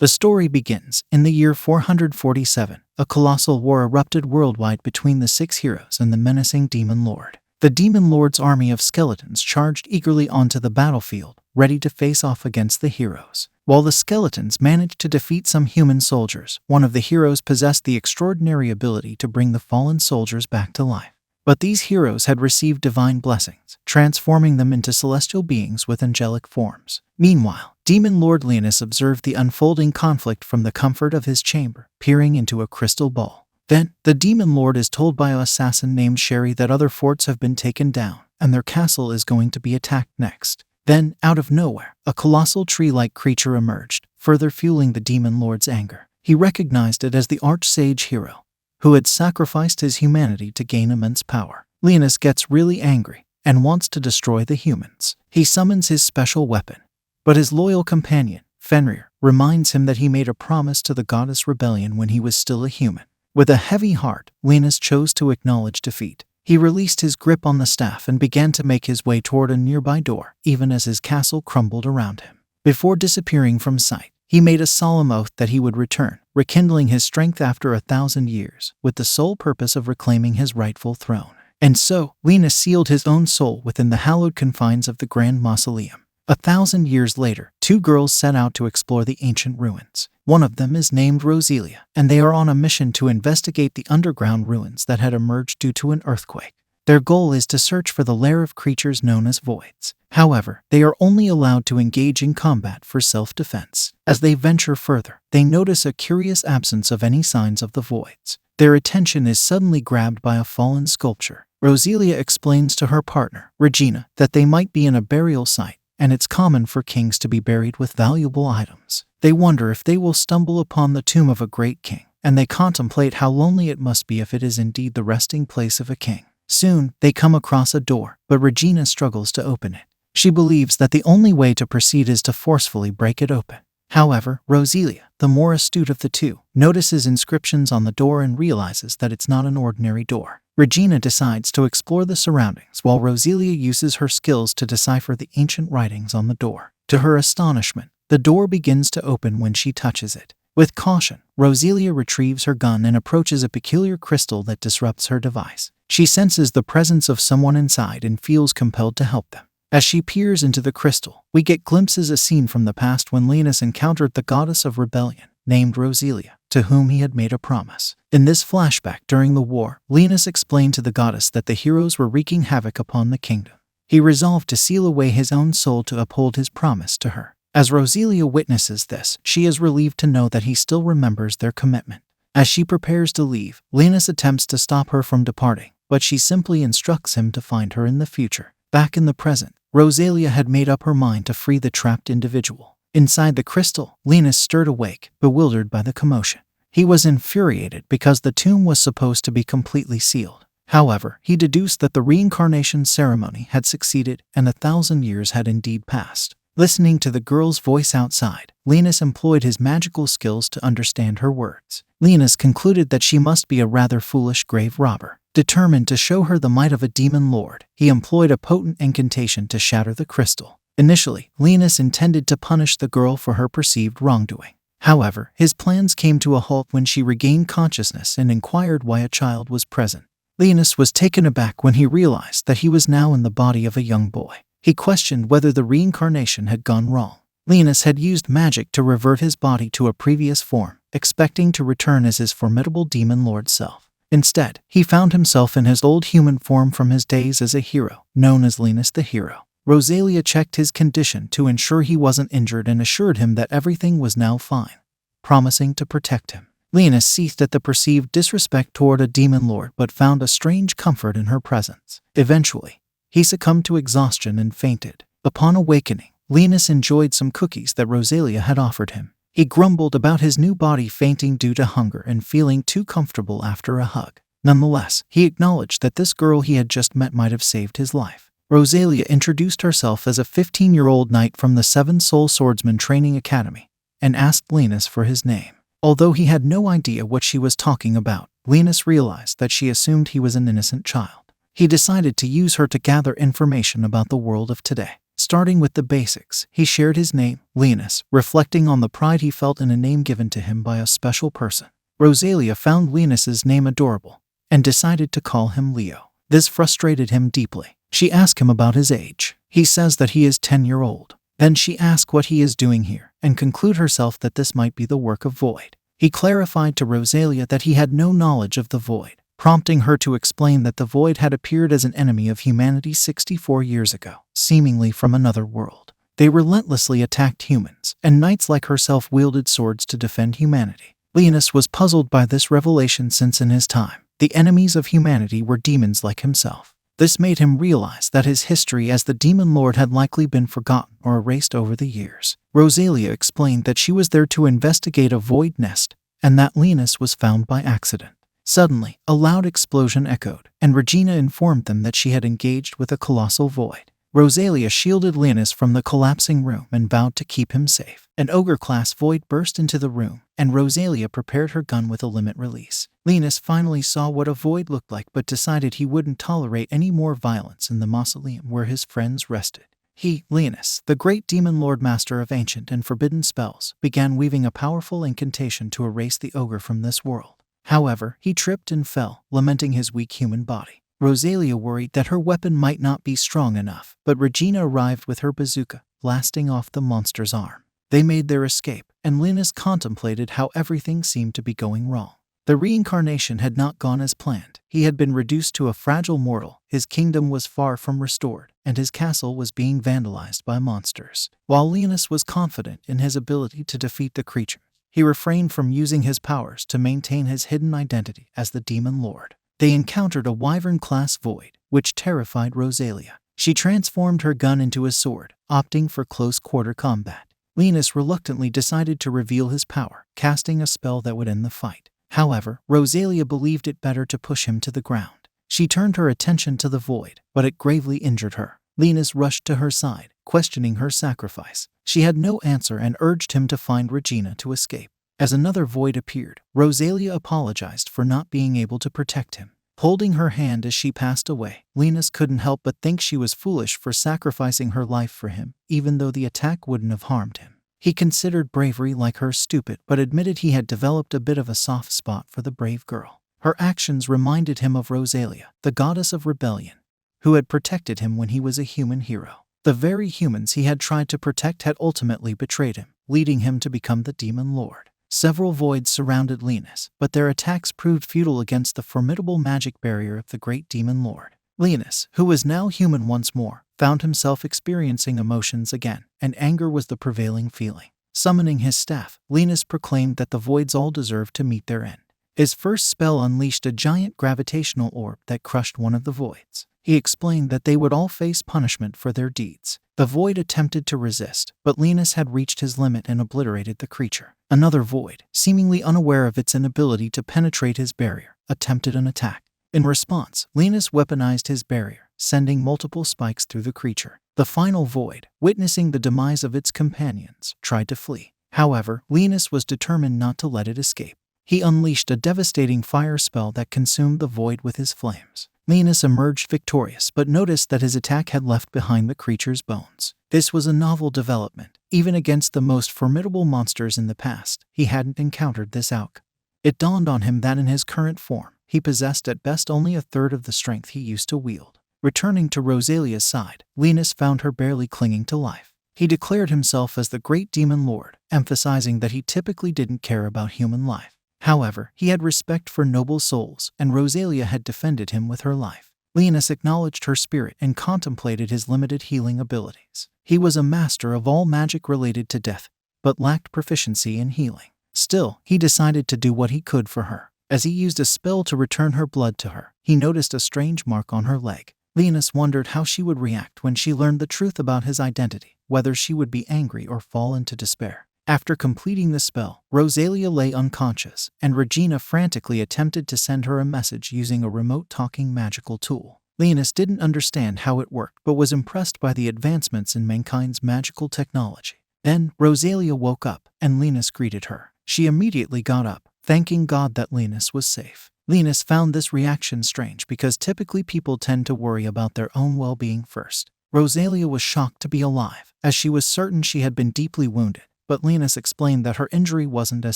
The story begins in the year 447. A colossal war erupted worldwide between the 6 heroes and the menacing Demon Lord. The Demon Lord's army of skeletons charged eagerly onto the battlefield, ready to face off against the heroes. While the skeletons managed to defeat some human soldiers, one of the heroes possessed the extraordinary ability to bring the fallen soldiers back to life. But these heroes had received divine blessings, transforming them into celestial beings with angelic forms. Meanwhile, Demon Lord Leonis observed the unfolding conflict from the comfort of his chamber, peering into a crystal ball. Then, the Demon Lord is told by an assassin named Sherry that other forts have been taken down, and their castle is going to be attacked next. Then, out of nowhere, a colossal tree-like creature emerged, further fueling the Demon Lord's anger. He recognized it as the Archsage hero, who had sacrificed his humanity to gain immense power. Leonis gets really angry and wants to destroy the humans. He summons his special weapon, but his loyal companion, Fenrir, reminds him that he made a promise to the goddess Rebellion when he was still a human. With a heavy heart, Leonis chose to acknowledge defeat. He released his grip on the staff and began to make his way toward a nearby door, even as his castle crumbled around him. Before disappearing from sight, he made a solemn oath that he would return, rekindling his strength after 1,000 years, with the sole purpose of reclaiming his rightful throne. And so, Leonis sealed his own soul within the hallowed confines of the Grand Mausoleum. 1,000 years later, 2 girls set out to explore the ancient ruins. One of them is named Riselia, and they are on a mission to investigate the underground ruins that had emerged due to an earthquake. Their goal is to search for the lair of creatures known as voids. However, they are only allowed to engage in combat for self-defense. As they venture further, they notice a curious absence of any signs of the voids. Their attention is suddenly grabbed by a fallen sculpture. Riselia explains to her partner, Regina, that they might be in a burial site, and it's common for kings to be buried with valuable items. They wonder if they will stumble upon the tomb of a great king, and they contemplate how lonely it must be if it is indeed the resting place of a king. Soon, they come across a door, but Regina struggles to open it. She believes that the only way to proceed is to forcefully break it open. However, Riselia, the more astute of the two, notices inscriptions on the door and realizes that it's not an ordinary door. Regina decides to explore the surroundings while Riselia uses her skills to decipher the ancient writings on the door. To her astonishment, the door begins to open when she touches it. With caution, Riselia retrieves her gun and approaches a peculiar crystal that disrupts her device. She senses the presence of someone inside and feels compelled to help them. As she peers into the crystal, we get glimpses of a scene from the past when Leonis encountered the goddess of rebellion, named Riselia, to whom he had made a promise. In this flashback during the war, Leonis explained to the goddess that the heroes were wreaking havoc upon the kingdom. He resolved to seal away his own soul to uphold his promise to her. As Riselia witnesses this, she is relieved to know that he still remembers their commitment. As she prepares to leave, Leonis attempts to stop her from departing, but she simply instructs him to find her in the future. Back in the present, Riselia had made up her mind to free the trapped individual. Inside the crystal, Leonis stirred awake, bewildered by the commotion. He was infuriated because the tomb was supposed to be completely sealed. However, he deduced that the reincarnation ceremony had succeeded and 1,000 years had indeed passed. Listening to the girl's voice outside, Leonis employed his magical skills to understand her words. Leonis concluded that she must be a rather foolish grave robber. Determined to show her the might of a demon lord, he employed a potent incantation to shatter the crystal. Initially, Leonis intended to punish the girl for her perceived wrongdoing. However, his plans came to a halt when she regained consciousness and inquired why a child was present. Leonis was taken aback when he realized that he was now in the body of a young boy. He questioned whether the reincarnation had gone wrong. Leonis had used magic to revert his body to a previous form, expecting to return as his formidable demon lord self. Instead, he found himself in his old human form from his days as a hero, known as Leonis the Hero. Riselia checked his condition to ensure he wasn't injured and assured him that everything was now fine, promising to protect him. Leonis seethed at the perceived disrespect toward a demon lord but found a strange comfort in her presence. Eventually, he succumbed to exhaustion and fainted. Upon awakening, Leonis enjoyed some cookies that Riselia had offered him. He grumbled about his new body fainting due to hunger and feeling too comfortable after a hug. Nonetheless, he acknowledged that this girl he had just met might have saved his life. Riselia introduced herself as a 15-year-old knight from the 7 Soul Swordsman Training Academy and asked Leonis for his name. Although he had no idea what she was talking about, Leonis realized that she assumed he was an innocent child. He decided to use her to gather information about the world of today. Starting with the basics, he shared his name, Leonis, reflecting on the pride he felt in a name given to him by a special person. Riselia found Leonis's name adorable and decided to call him Leo. This frustrated him deeply. She asked him about his age. He says that he is 10-year-old. Then she asked what he is doing here and conclude herself that this might be the work of Void. He clarified to Riselia that he had no knowledge of the Void, prompting her to explain that the Void had appeared as an enemy of humanity 64 years ago, seemingly from another world. They relentlessly attacked humans, and knights like herself wielded swords to defend humanity. Leonis was puzzled by this revelation since in his time, the enemies of humanity were demons like himself. This made him realize that his history as the Demon Lord had likely been forgotten or erased over the years. Riselia explained that she was there to investigate a void nest, and that Leonis was found by accident. Suddenly, a loud explosion echoed, and Regina informed them that she had engaged with a colossal void. Riselia shielded Leonis from the collapsing room and vowed to keep him safe. An ogre-class void burst into the room, and Riselia prepared her gun with a limit release. Leonis finally saw what a void looked like but decided he wouldn't tolerate any more violence in the mausoleum where his friends rested. He, Leonis, the great demon lord master of ancient and forbidden spells, began weaving a powerful incantation to erase the ogre from this world. However, he tripped and fell, lamenting his weak human body. Riselia worried that her weapon might not be strong enough, but Regina arrived with her bazooka, blasting off the monster's arm. They made their escape, and Leonis contemplated how everything seemed to be going wrong. The reincarnation had not gone as planned. He had been reduced to a fragile mortal, his kingdom was far from restored, and his castle was being vandalized by monsters. While Leonis was confident in his ability to defeat the creature, he refrained from using his powers to maintain his hidden identity as the Demon Lord. They encountered a wyvern-class void, which terrified Riselia. She transformed her gun into a sword, opting for close-quarter combat. Leonis reluctantly decided to reveal his power, casting a spell that would end the fight. However, Riselia believed it better to push him to the ground. She turned her attention to the void, but it gravely injured her. Leonis rushed to her side, questioning her sacrifice. She had no answer and urged him to find Regina to escape. As another void appeared, Riselia apologized for not being able to protect him. Holding her hand as she passed away, Leonis couldn't help but think she was foolish for sacrificing her life for him, even though the attack wouldn't have harmed him. He considered bravery like her stupid, but admitted he had developed a bit of a soft spot for the brave girl. Her actions reminded him of Riselia, the goddess of rebellion, who had protected him when he was a human hero. The very humans he had tried to protect had ultimately betrayed him, leading him to become the Demon Lord. Several voids surrounded Leonis, but their attacks proved futile against the formidable magic barrier of the great Demon Lord. Leonis, who was now human once more, found himself experiencing emotions again, and anger was the prevailing feeling. Summoning his staff, Leonis proclaimed that the voids all deserved to meet their end. His first spell unleashed a giant gravitational orb that crushed one of the voids. He explained that they would all face punishment for their deeds. The void attempted to resist, but Leonis had reached his limit and obliterated the creature. Another void, seemingly unaware of its inability to penetrate his barrier, attempted an attack. In response, Leonis weaponized his barrier, sending multiple spikes through the creature. The final void, witnessing the demise of its companions, tried to flee. However, Leonis was determined not to let it escape. He unleashed a devastating fire spell that consumed the void with his flames. Leonis emerged victorious but noticed that his attack had left behind the creature's bones. This was a novel development. Even against the most formidable monsters in the past, he hadn't encountered this outcome. It dawned on him that in his current form, he possessed at best only a third of the strength he used to wield. Returning to Riselia's side, Leonis found her barely clinging to life. He declared himself as the great Demon Lord, emphasizing that he typically didn't care about human life. However, he had respect for noble souls, and Riselia had defended him with her life. Leonis acknowledged her spirit and contemplated his limited healing abilities. He was a master of all magic related to death, but lacked proficiency in healing. Still, he decided to do what he could for her. As he used a spell to return her blood to her, he noticed a strange mark on her leg. Leonis wondered how she would react when she learned the truth about his identity, whether she would be angry or fall into despair. After completing the spell, Riselia lay unconscious, and Regina frantically attempted to send her a message using a remote-talking magical tool. Leonis didn't understand how it worked but was impressed by the advancements in mankind's magical technology. Then, Riselia woke up, and Leonis greeted her. She immediately got up, thanking God that Leonis was safe. Leonis found this reaction strange because typically people tend to worry about their own well-being first. Riselia was shocked to be alive, as she was certain she had been deeply wounded, but Leonis explained that her injury wasn't as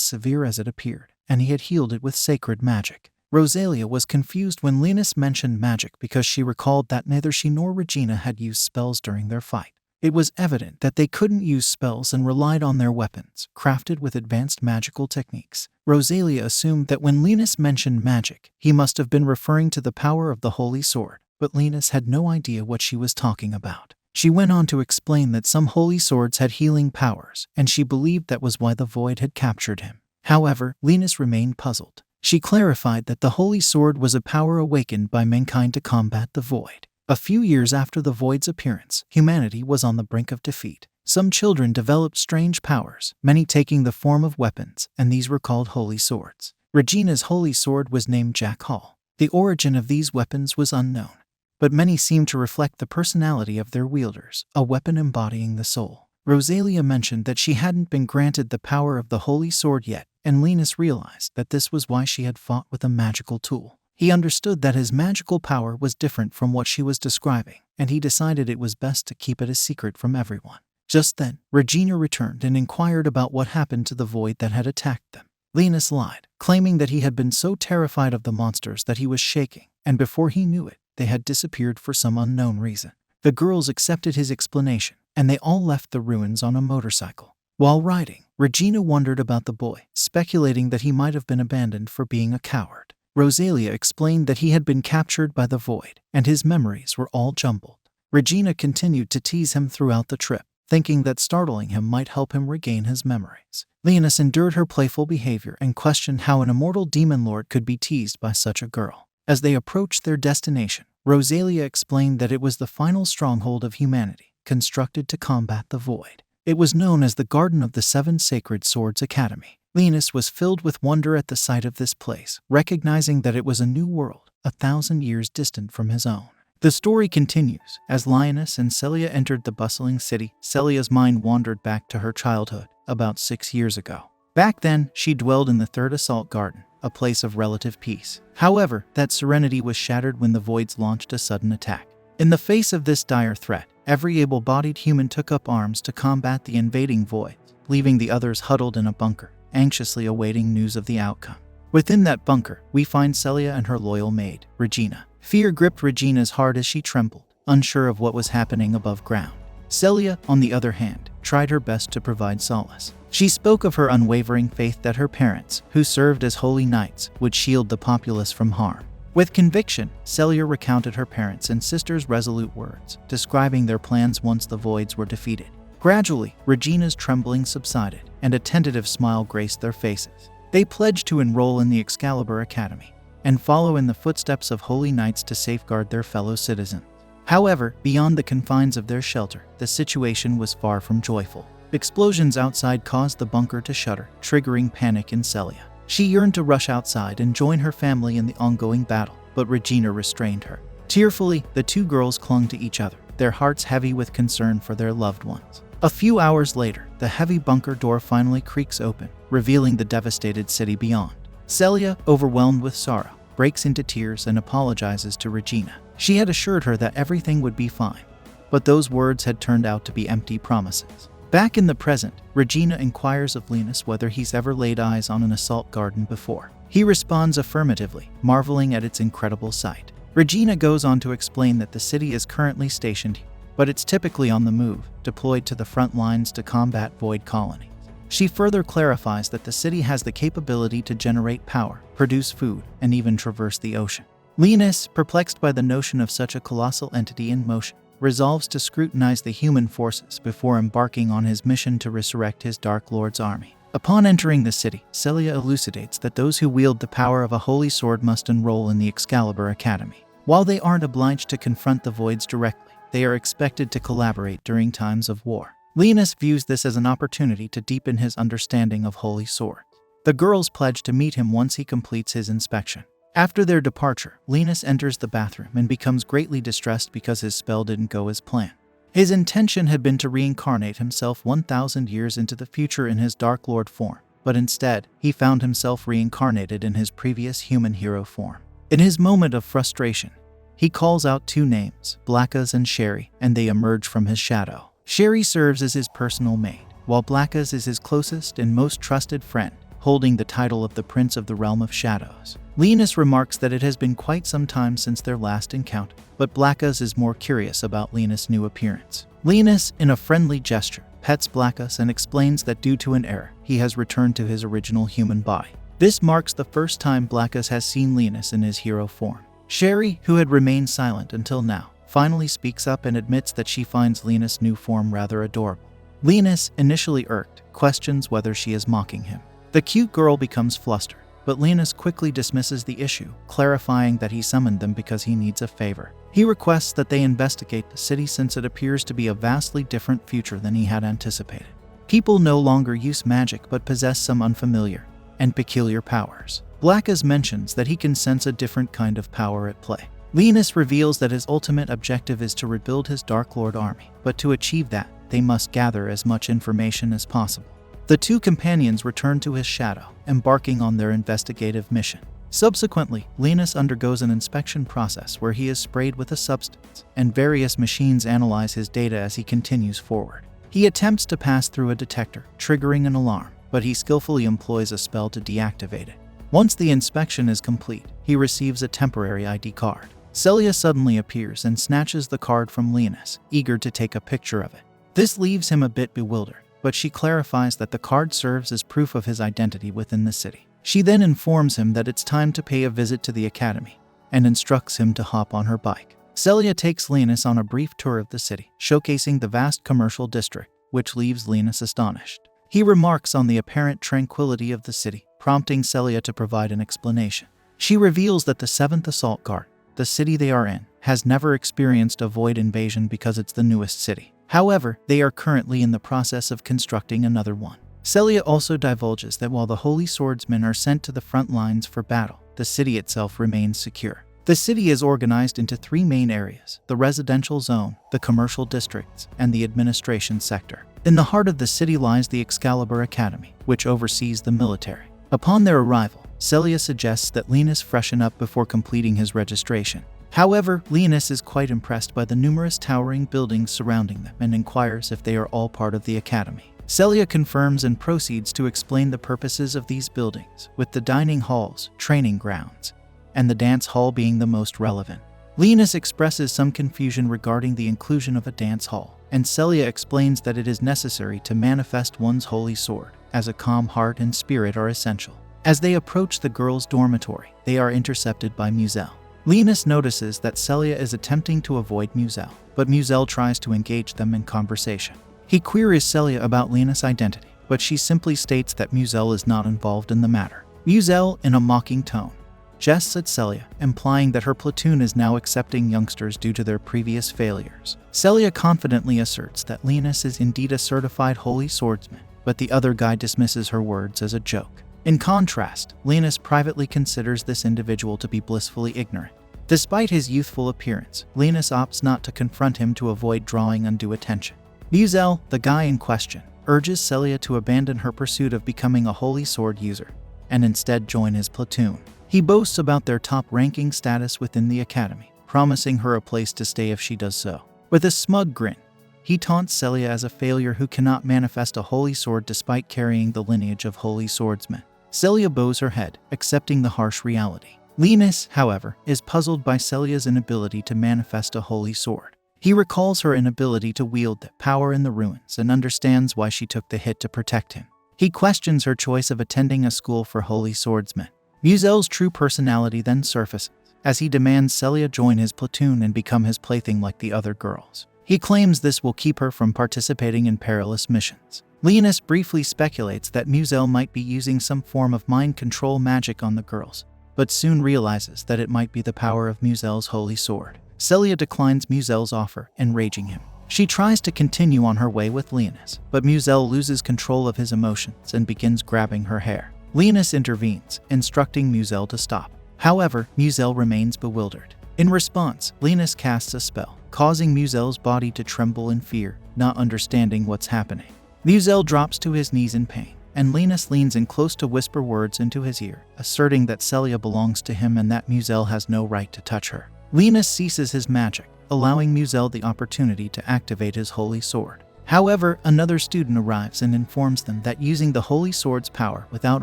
severe as it appeared, and he had healed it with sacred magic. Riselia was confused when Leonis mentioned magic because she recalled that neither she nor Regina had used spells during their fight. It was evident that they couldn't use spells and relied on their weapons, crafted with advanced magical techniques. Riselia assumed that when Leonis mentioned magic, he must have been referring to the power of the holy sword, but Leonis had no idea what she was talking about. She went on to explain that some holy swords had healing powers, and she believed that was why the void had captured him. However, Leonis remained puzzled. She clarified that the holy sword was a power awakened by mankind to combat the void. A few years after the void's appearance, humanity was on the brink of defeat. Some children developed strange powers, many taking the form of weapons, and these were called holy swords. Regina's holy sword was named Jack Hall. The origin of these weapons was unknown, but many seemed to reflect the personality of their wielders, a weapon embodying the soul. Riselia mentioned that she hadn't been granted the power of the holy sword yet, and Leonis realized that this was why she had fought with a magical tool. He understood that his magical power was different from what she was describing, and he decided it was best to keep it a secret from everyone. Just then, Regina returned and inquired about what happened to the void that had attacked them. Leonis lied, claiming that he had been so terrified of the monsters that he was shaking, and before he knew it, they had disappeared for some unknown reason. The girls accepted his explanation, and they all left the ruins on a motorcycle. While riding, Regina wondered about the boy, speculating that he might have been abandoned for being a coward. Riselia explained that he had been captured by the void, and his memories were all jumbled. Regina continued to tease him throughout the trip, thinking that startling him might help him regain his memories. Leonis endured her playful behavior and questioned how an immortal demon lord could be teased by such a girl. As they approached their destination, Riselia explained that it was the final stronghold of humanity, constructed to combat the void. It was known as the Garden of the Seven Sacred Swords Academy. Leonis was filled with wonder at the sight of this place, recognizing that it was a new world, 1,000 years distant from his own. The story continues. As Leonis and Celia entered the bustling city, Celia's mind wandered back to her childhood, about 6 years ago. Back then, she dwelled in the Third Assault Garden, a place of relative peace. However, that serenity was shattered when the Voids launched a sudden attack. In the face of this dire threat, every able-bodied human took up arms to combat the invading Voids, leaving the others huddled in a bunker, anxiously awaiting news of the outcome. Within that bunker, we find Celia and her loyal maid, Regina. Fear gripped Regina's heart as she trembled, unsure of what was happening above ground. Celia, on the other hand, tried her best to provide solace. She spoke of her unwavering faith that her parents, who served as holy knights, would shield the populace from harm. With conviction, Celia recounted her parents' and sisters' resolute words, describing their plans once the Voids were defeated. Gradually, Regina's trembling subsided, and a tentative smile graced their faces. They pledged to enroll in the Excalibur Academy and follow in the footsteps of holy knights to safeguard their fellow citizens. However, beyond the confines of their shelter, the situation was far from joyful. Explosions outside caused the bunker to shudder, triggering panic in Celia. She yearned to rush outside and join her family in the ongoing battle, but Regina restrained her. Tearfully, the two girls clung to each other, their hearts heavy with concern for their loved ones. A few hours later, the heavy bunker door finally creaks open, revealing the devastated city beyond. Celia, overwhelmed with sorrow, breaks into tears and apologizes to Regina. She had assured her that everything would be fine, but those words had turned out to be empty promises. Back in the present, Regina inquires of Leonis whether he's ever laid eyes on an assault garden before. He responds affirmatively, marveling at its incredible sight. Regina goes on to explain that the city is currently stationed here, but it's typically on the move, deployed to the front lines to combat void colonies. She further clarifies that the city has the capability to generate power, produce food, and even traverse the ocean. Leonis, perplexed by the notion of such a colossal entity in motion, resolves to scrutinize the human forces before embarking on his mission to resurrect his Dark Lord's army. Upon entering the city, Celia elucidates that those who wield the power of a holy sword must enroll in the Excalibur Academy. While they aren't obliged to confront the Voids directly, they are expected to collaborate during times of war. Leonis views this as an opportunity to deepen his understanding of holy swords. The girls pledge to meet him once he completes his inspection. After their departure, Leonis enters the bathroom and becomes greatly distressed because his spell didn't go as planned. His intention had been to reincarnate himself 1,000 years into the future in his Dark Lord form, but instead, he found himself reincarnated in his previous human hero form. In his moment of frustration, He calls out two names, Blackas and Sherry, and they emerge from his shadow. Sherry serves as his personal maid, while Blackas is his closest and most trusted friend, holding the title of the Prince of the Realm of Shadows. Leonis remarks that it has been quite some time since their last encounter, but Blackas is more curious about Leonis' new appearance. Leonis, in a friendly gesture, pets Blackas and explains that due to an error, he has returned to his original human body. This marks the first time Blackas has seen Leonis in his hero form. Sherry, who had remained silent until now, finally speaks up and admits that she finds Leonis' new form rather adorable. Leonis, initially irked, questions whether she is mocking him. The cute girl becomes flustered, but Leonis quickly dismisses the issue, clarifying that he summoned them because he needs a favor. He requests that they investigate the city since it appears to be a vastly different future than he had anticipated. People no longer use magic but possess some unfamiliar and peculiar powers. Blackas mentions that he can sense a different kind of power at play. Leonis reveals that his ultimate objective is to rebuild his Dark Lord army, but to achieve that, they must gather as much information as possible. The two companions return to his shadow, embarking on their investigative mission. Subsequently, Leonis undergoes an inspection process where he is sprayed with a substance, and various machines analyze his data as he continues forward. He attempts to pass through a detector, triggering an alarm, but he skillfully employs a spell to deactivate it. Once the inspection is complete, he receives a temporary ID card. Riselia suddenly appears and snatches the card from Leonis, eager to take a picture of it. This leaves him a bit bewildered, but she clarifies that the card serves as proof of his identity within the city. She then informs him that it's time to pay a visit to the academy, and instructs him to hop on her bike. Riselia takes Leonis on a brief tour of the city, showcasing the vast commercial district, which leaves Leonis astonished. He remarks on the apparent tranquility of the city, prompting Riselia to provide an explanation. She reveals that the 7th Assault Guard, the city they are in, has never experienced a void invasion because it's the newest city. However, they are currently in the process of constructing another one. Riselia also divulges that while the Holy Swordsmen are sent to the front lines for battle, the city itself remains secure. The city is organized into 3 main areas: the residential zone, the commercial districts, and the administration sector. In the heart of the city lies the Excalibur Academy, which oversees the military. Upon their arrival, Riselia suggests that Leonis freshen up before completing his registration. However, Leonis is quite impressed by the numerous towering buildings surrounding them and inquires if they are all part of the academy. Riselia confirms and proceeds to explain the purposes of these buildings, with the dining halls, training grounds, and the dance hall being the most relevant. Leonis expresses some confusion regarding the inclusion of a dance hall, and Riselia explains that it is necessary to manifest one's holy sword, as a calm heart and spirit are essential. As they approach the girls' dormitory, they are intercepted by Muselle. Leonis notices that Riselia is attempting to avoid Muselle, but Muselle tries to engage them in conversation. He queries Riselia about Leonis' identity, but she simply states that Muselle is not involved in the matter. Muselle, in a mocking tone, jests at Riselia, implying that her platoon is now accepting youngsters due to their previous failures. Riselia confidently asserts that Leonis is indeed a certified holy swordsman, but the other guy dismisses her words as a joke. In contrast, Leonis privately considers this individual to be blissfully ignorant. Despite his youthful appearance, Leonis opts not to confront him to avoid drawing undue attention. Muselle, the guy in question, urges Riselia to abandon her pursuit of becoming a holy sword user, and instead join his platoon. He boasts about their top-ranking status within the academy, promising her a place to stay if she does so. With a smug grin, he taunts Riselia as a failure who cannot manifest a holy sword despite carrying the lineage of holy swordsmen. Riselia bows her head, accepting the harsh reality. Leonis, however, is puzzled by Riselia's inability to manifest a holy sword. He recalls her inability to wield that power in the ruins and understands why she took the hit to protect him. He questions her choice of attending a school for holy swordsmen. Muselle's true personality then surfaces, as he demands Riselia join his platoon and become his plaything like the other girls. He claims this will keep her from participating in perilous missions. Leonis briefly speculates that Muselle might be using some form of mind control magic on the girls, but soon realizes that it might be the power of Muselle's holy sword. Riselia declines Muselle's offer, enraging him. She tries to continue on her way with Leonis, but Muselle loses control of his emotions and begins grabbing her hair. Leonis intervenes, instructing Muselle to stop. However, Muselle remains bewildered. In response, Leonis casts a spell, causing Muselle's body to tremble in fear, not understanding what's happening. Muselle drops to his knees in pain, and Leonis leans in close to whisper words into his ear, asserting that Riselia belongs to him and that Muselle has no right to touch her. Leonis ceases his magic, allowing Muzel the opportunity to activate his holy sword. However, another student arrives and informs them that using the holy sword's power without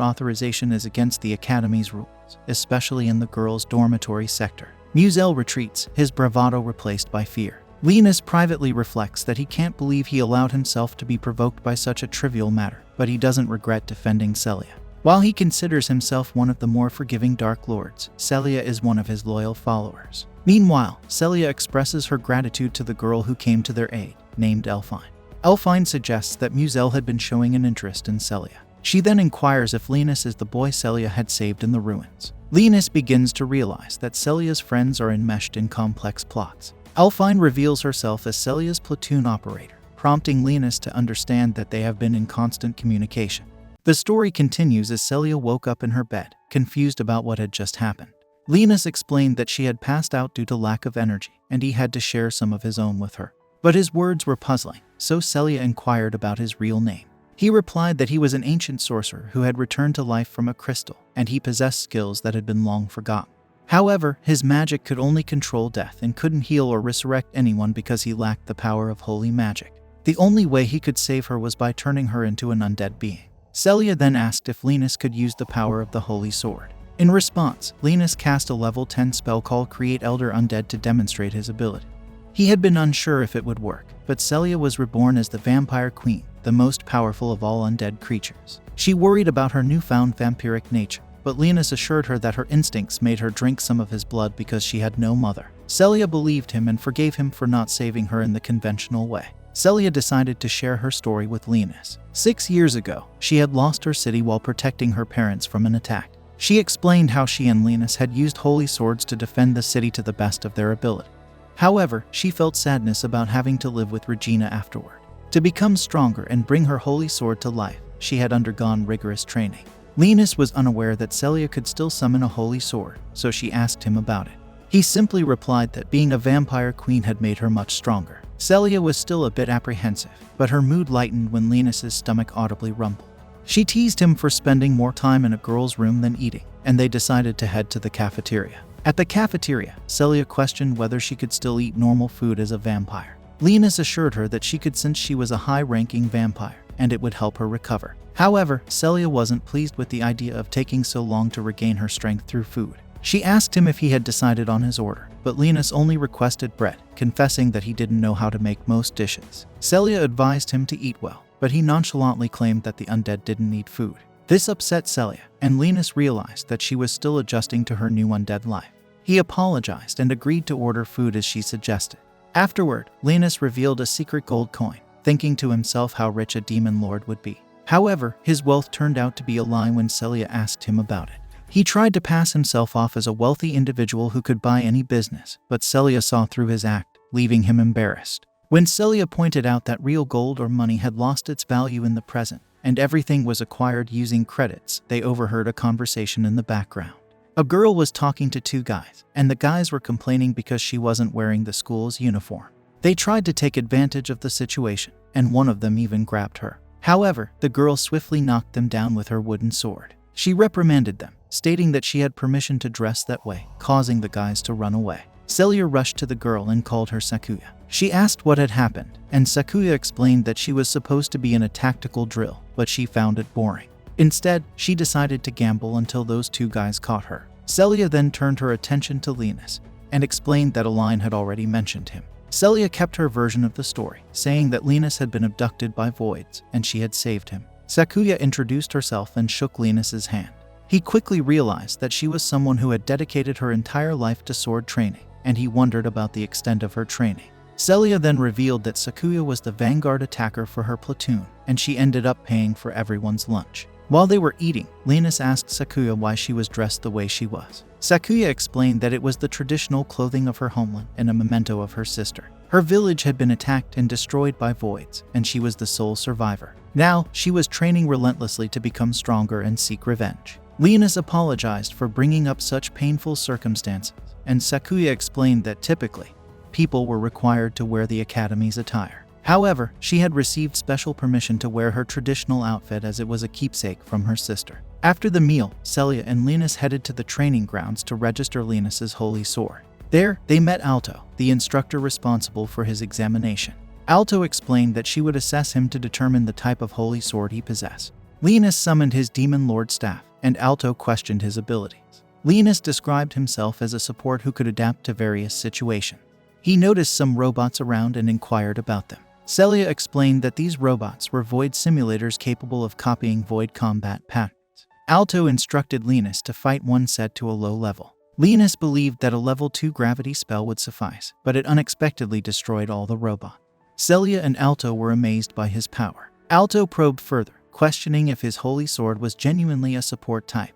authorization is against the Academy's rules, especially in the girls' dormitory sector. Muzel retreats, his bravado replaced by fear. Leonis privately reflects that he can't believe he allowed himself to be provoked by such a trivial matter, but he doesn't regret defending Celia. While he considers himself one of the more forgiving Dark Lords, Celia is one of his loyal followers. Meanwhile, Celia expresses her gratitude to the girl who came to their aid, named Elfine. Elfine suggests that Muzel had been showing an interest in Celia. She then inquires if Leonis is the boy Celia had saved in the ruins. Leonis begins to realize that Celia's friends are enmeshed in complex plots. Elfine reveals herself as Celia's platoon operator, prompting Leonis to understand that they have been in constant communication. The story continues as Celia woke up in her bed, confused about what had just happened. Leonis explained that she had passed out due to lack of energy, and he had to share some of his own with her. But his words were puzzling, so Celia inquired about his real name. He replied that he was an ancient sorcerer who had returned to life from a crystal, and he possessed skills that had been long forgotten. However, his magic could only control death and couldn't heal or resurrect anyone because he lacked the power of holy magic. The only way he could save her was by turning her into an undead being. Celia then asked if Leonis could use the power of the holy sword. In response, Leonis cast a level 10 spell called Create Elder Undead to demonstrate his ability. He had been unsure if it would work, but Celia was reborn as the Vampire Queen, the most powerful of all undead creatures. She worried about her newfound vampiric nature, but Leonis assured her that her instincts made her drink some of his blood because she had no mother. Celia believed him and forgave him for not saving her in the conventional way. Celia decided to share her story with Leonis. 6 years ago, she had lost her city while protecting her parents from an attack. She explained how she and Leonis had used holy swords to defend the city to the best of their ability. However, she felt sadness about having to live with Regina afterward. To become stronger and bring her holy sword to life, she had undergone rigorous training. Leonis was unaware that Celia could still summon a holy sword, so she asked him about it. He simply replied that being a vampire queen had made her much stronger. Celia was still a bit apprehensive, but her mood lightened when Leonis's stomach audibly rumbled. She teased him for spending more time in a girl's room than eating, and they decided to head to the cafeteria. At the cafeteria, Celia questioned whether she could still eat normal food as a vampire. Leonis assured her that she could since she was a high-ranking vampire, and it would help her recover. However, Celia wasn't pleased with the idea of taking so long to regain her strength through food. She asked him if he had decided on his order, but Leonis only requested bread, confessing that he didn't know how to make most dishes. Celia advised him to eat well, but he nonchalantly claimed that the undead didn't need food. This upset Celia, and Leonis realized that she was still adjusting to her new undead life. He apologized and agreed to order food as she suggested. Afterward, Leonis revealed a secret gold coin, thinking to himself how rich a demon lord would be. However, his wealth turned out to be a lie when Celia asked him about it. He tried to pass himself off as a wealthy individual who could buy any business, but Celia saw through his act, leaving him embarrassed. When Celia pointed out that real gold or money had lost its value in the present, and everything was acquired using credits, they overheard a conversation in the background. A girl was talking to two guys, and the guys were complaining because she wasn't wearing the school's uniform. They tried to take advantage of the situation, and one of them even grabbed her. However, the girl swiftly knocked them down with her wooden sword. She reprimanded them, stating that she had permission to dress that way, causing the guys to run away. Celia rushed to the girl and called her Sakuya. She asked what had happened, and Sakuya explained that she was supposed to be in a tactical drill, but she found it boring. Instead, she decided to gamble until those two guys caught her. Celia then turned her attention to Leonis, and explained that a line had already mentioned him. Celia kept her version of the story, saying that Leonis had been abducted by voids, and she had saved him. Sakuya introduced herself and shook Leonis's hand. He quickly realized that she was someone who had dedicated her entire life to sword training, and he wondered about the extent of her training. Celia then revealed that Sakuya was the vanguard attacker for her platoon, and she ended up paying for everyone's lunch. While they were eating, Leonis asked Sakuya why she was dressed the way she was. Sakuya explained that it was the traditional clothing of her homeland and a memento of her sister. Her village had been attacked and destroyed by voids, and she was the sole survivor. Now, she was training relentlessly to become stronger and seek revenge. Leonis apologized for bringing up such painful circumstances, and Sakuya explained that typically, people were required to wear the Academy's attire. However, she had received special permission to wear her traditional outfit as it was a keepsake from her sister. After the meal, Celia and Leonis headed to the training grounds to register Leonis's holy sword. There, they met Alto, the instructor responsible for his examination. Alto explained that she would assess him to determine the type of holy sword he possessed. Leonis summoned his demon lord staff, and Alto questioned his abilities. Leonis described himself as a support who could adapt to various situations. He noticed some robots around and inquired about them. Celia explained that these robots were void simulators capable of copying void combat patterns. Alto instructed Leonis to fight one set to a low level. Leonis believed that a level 2 gravity spell would suffice, but it unexpectedly destroyed all the robots. Celia and Alto were amazed by his power. Alto probed further, questioning if his holy sword was genuinely a support type,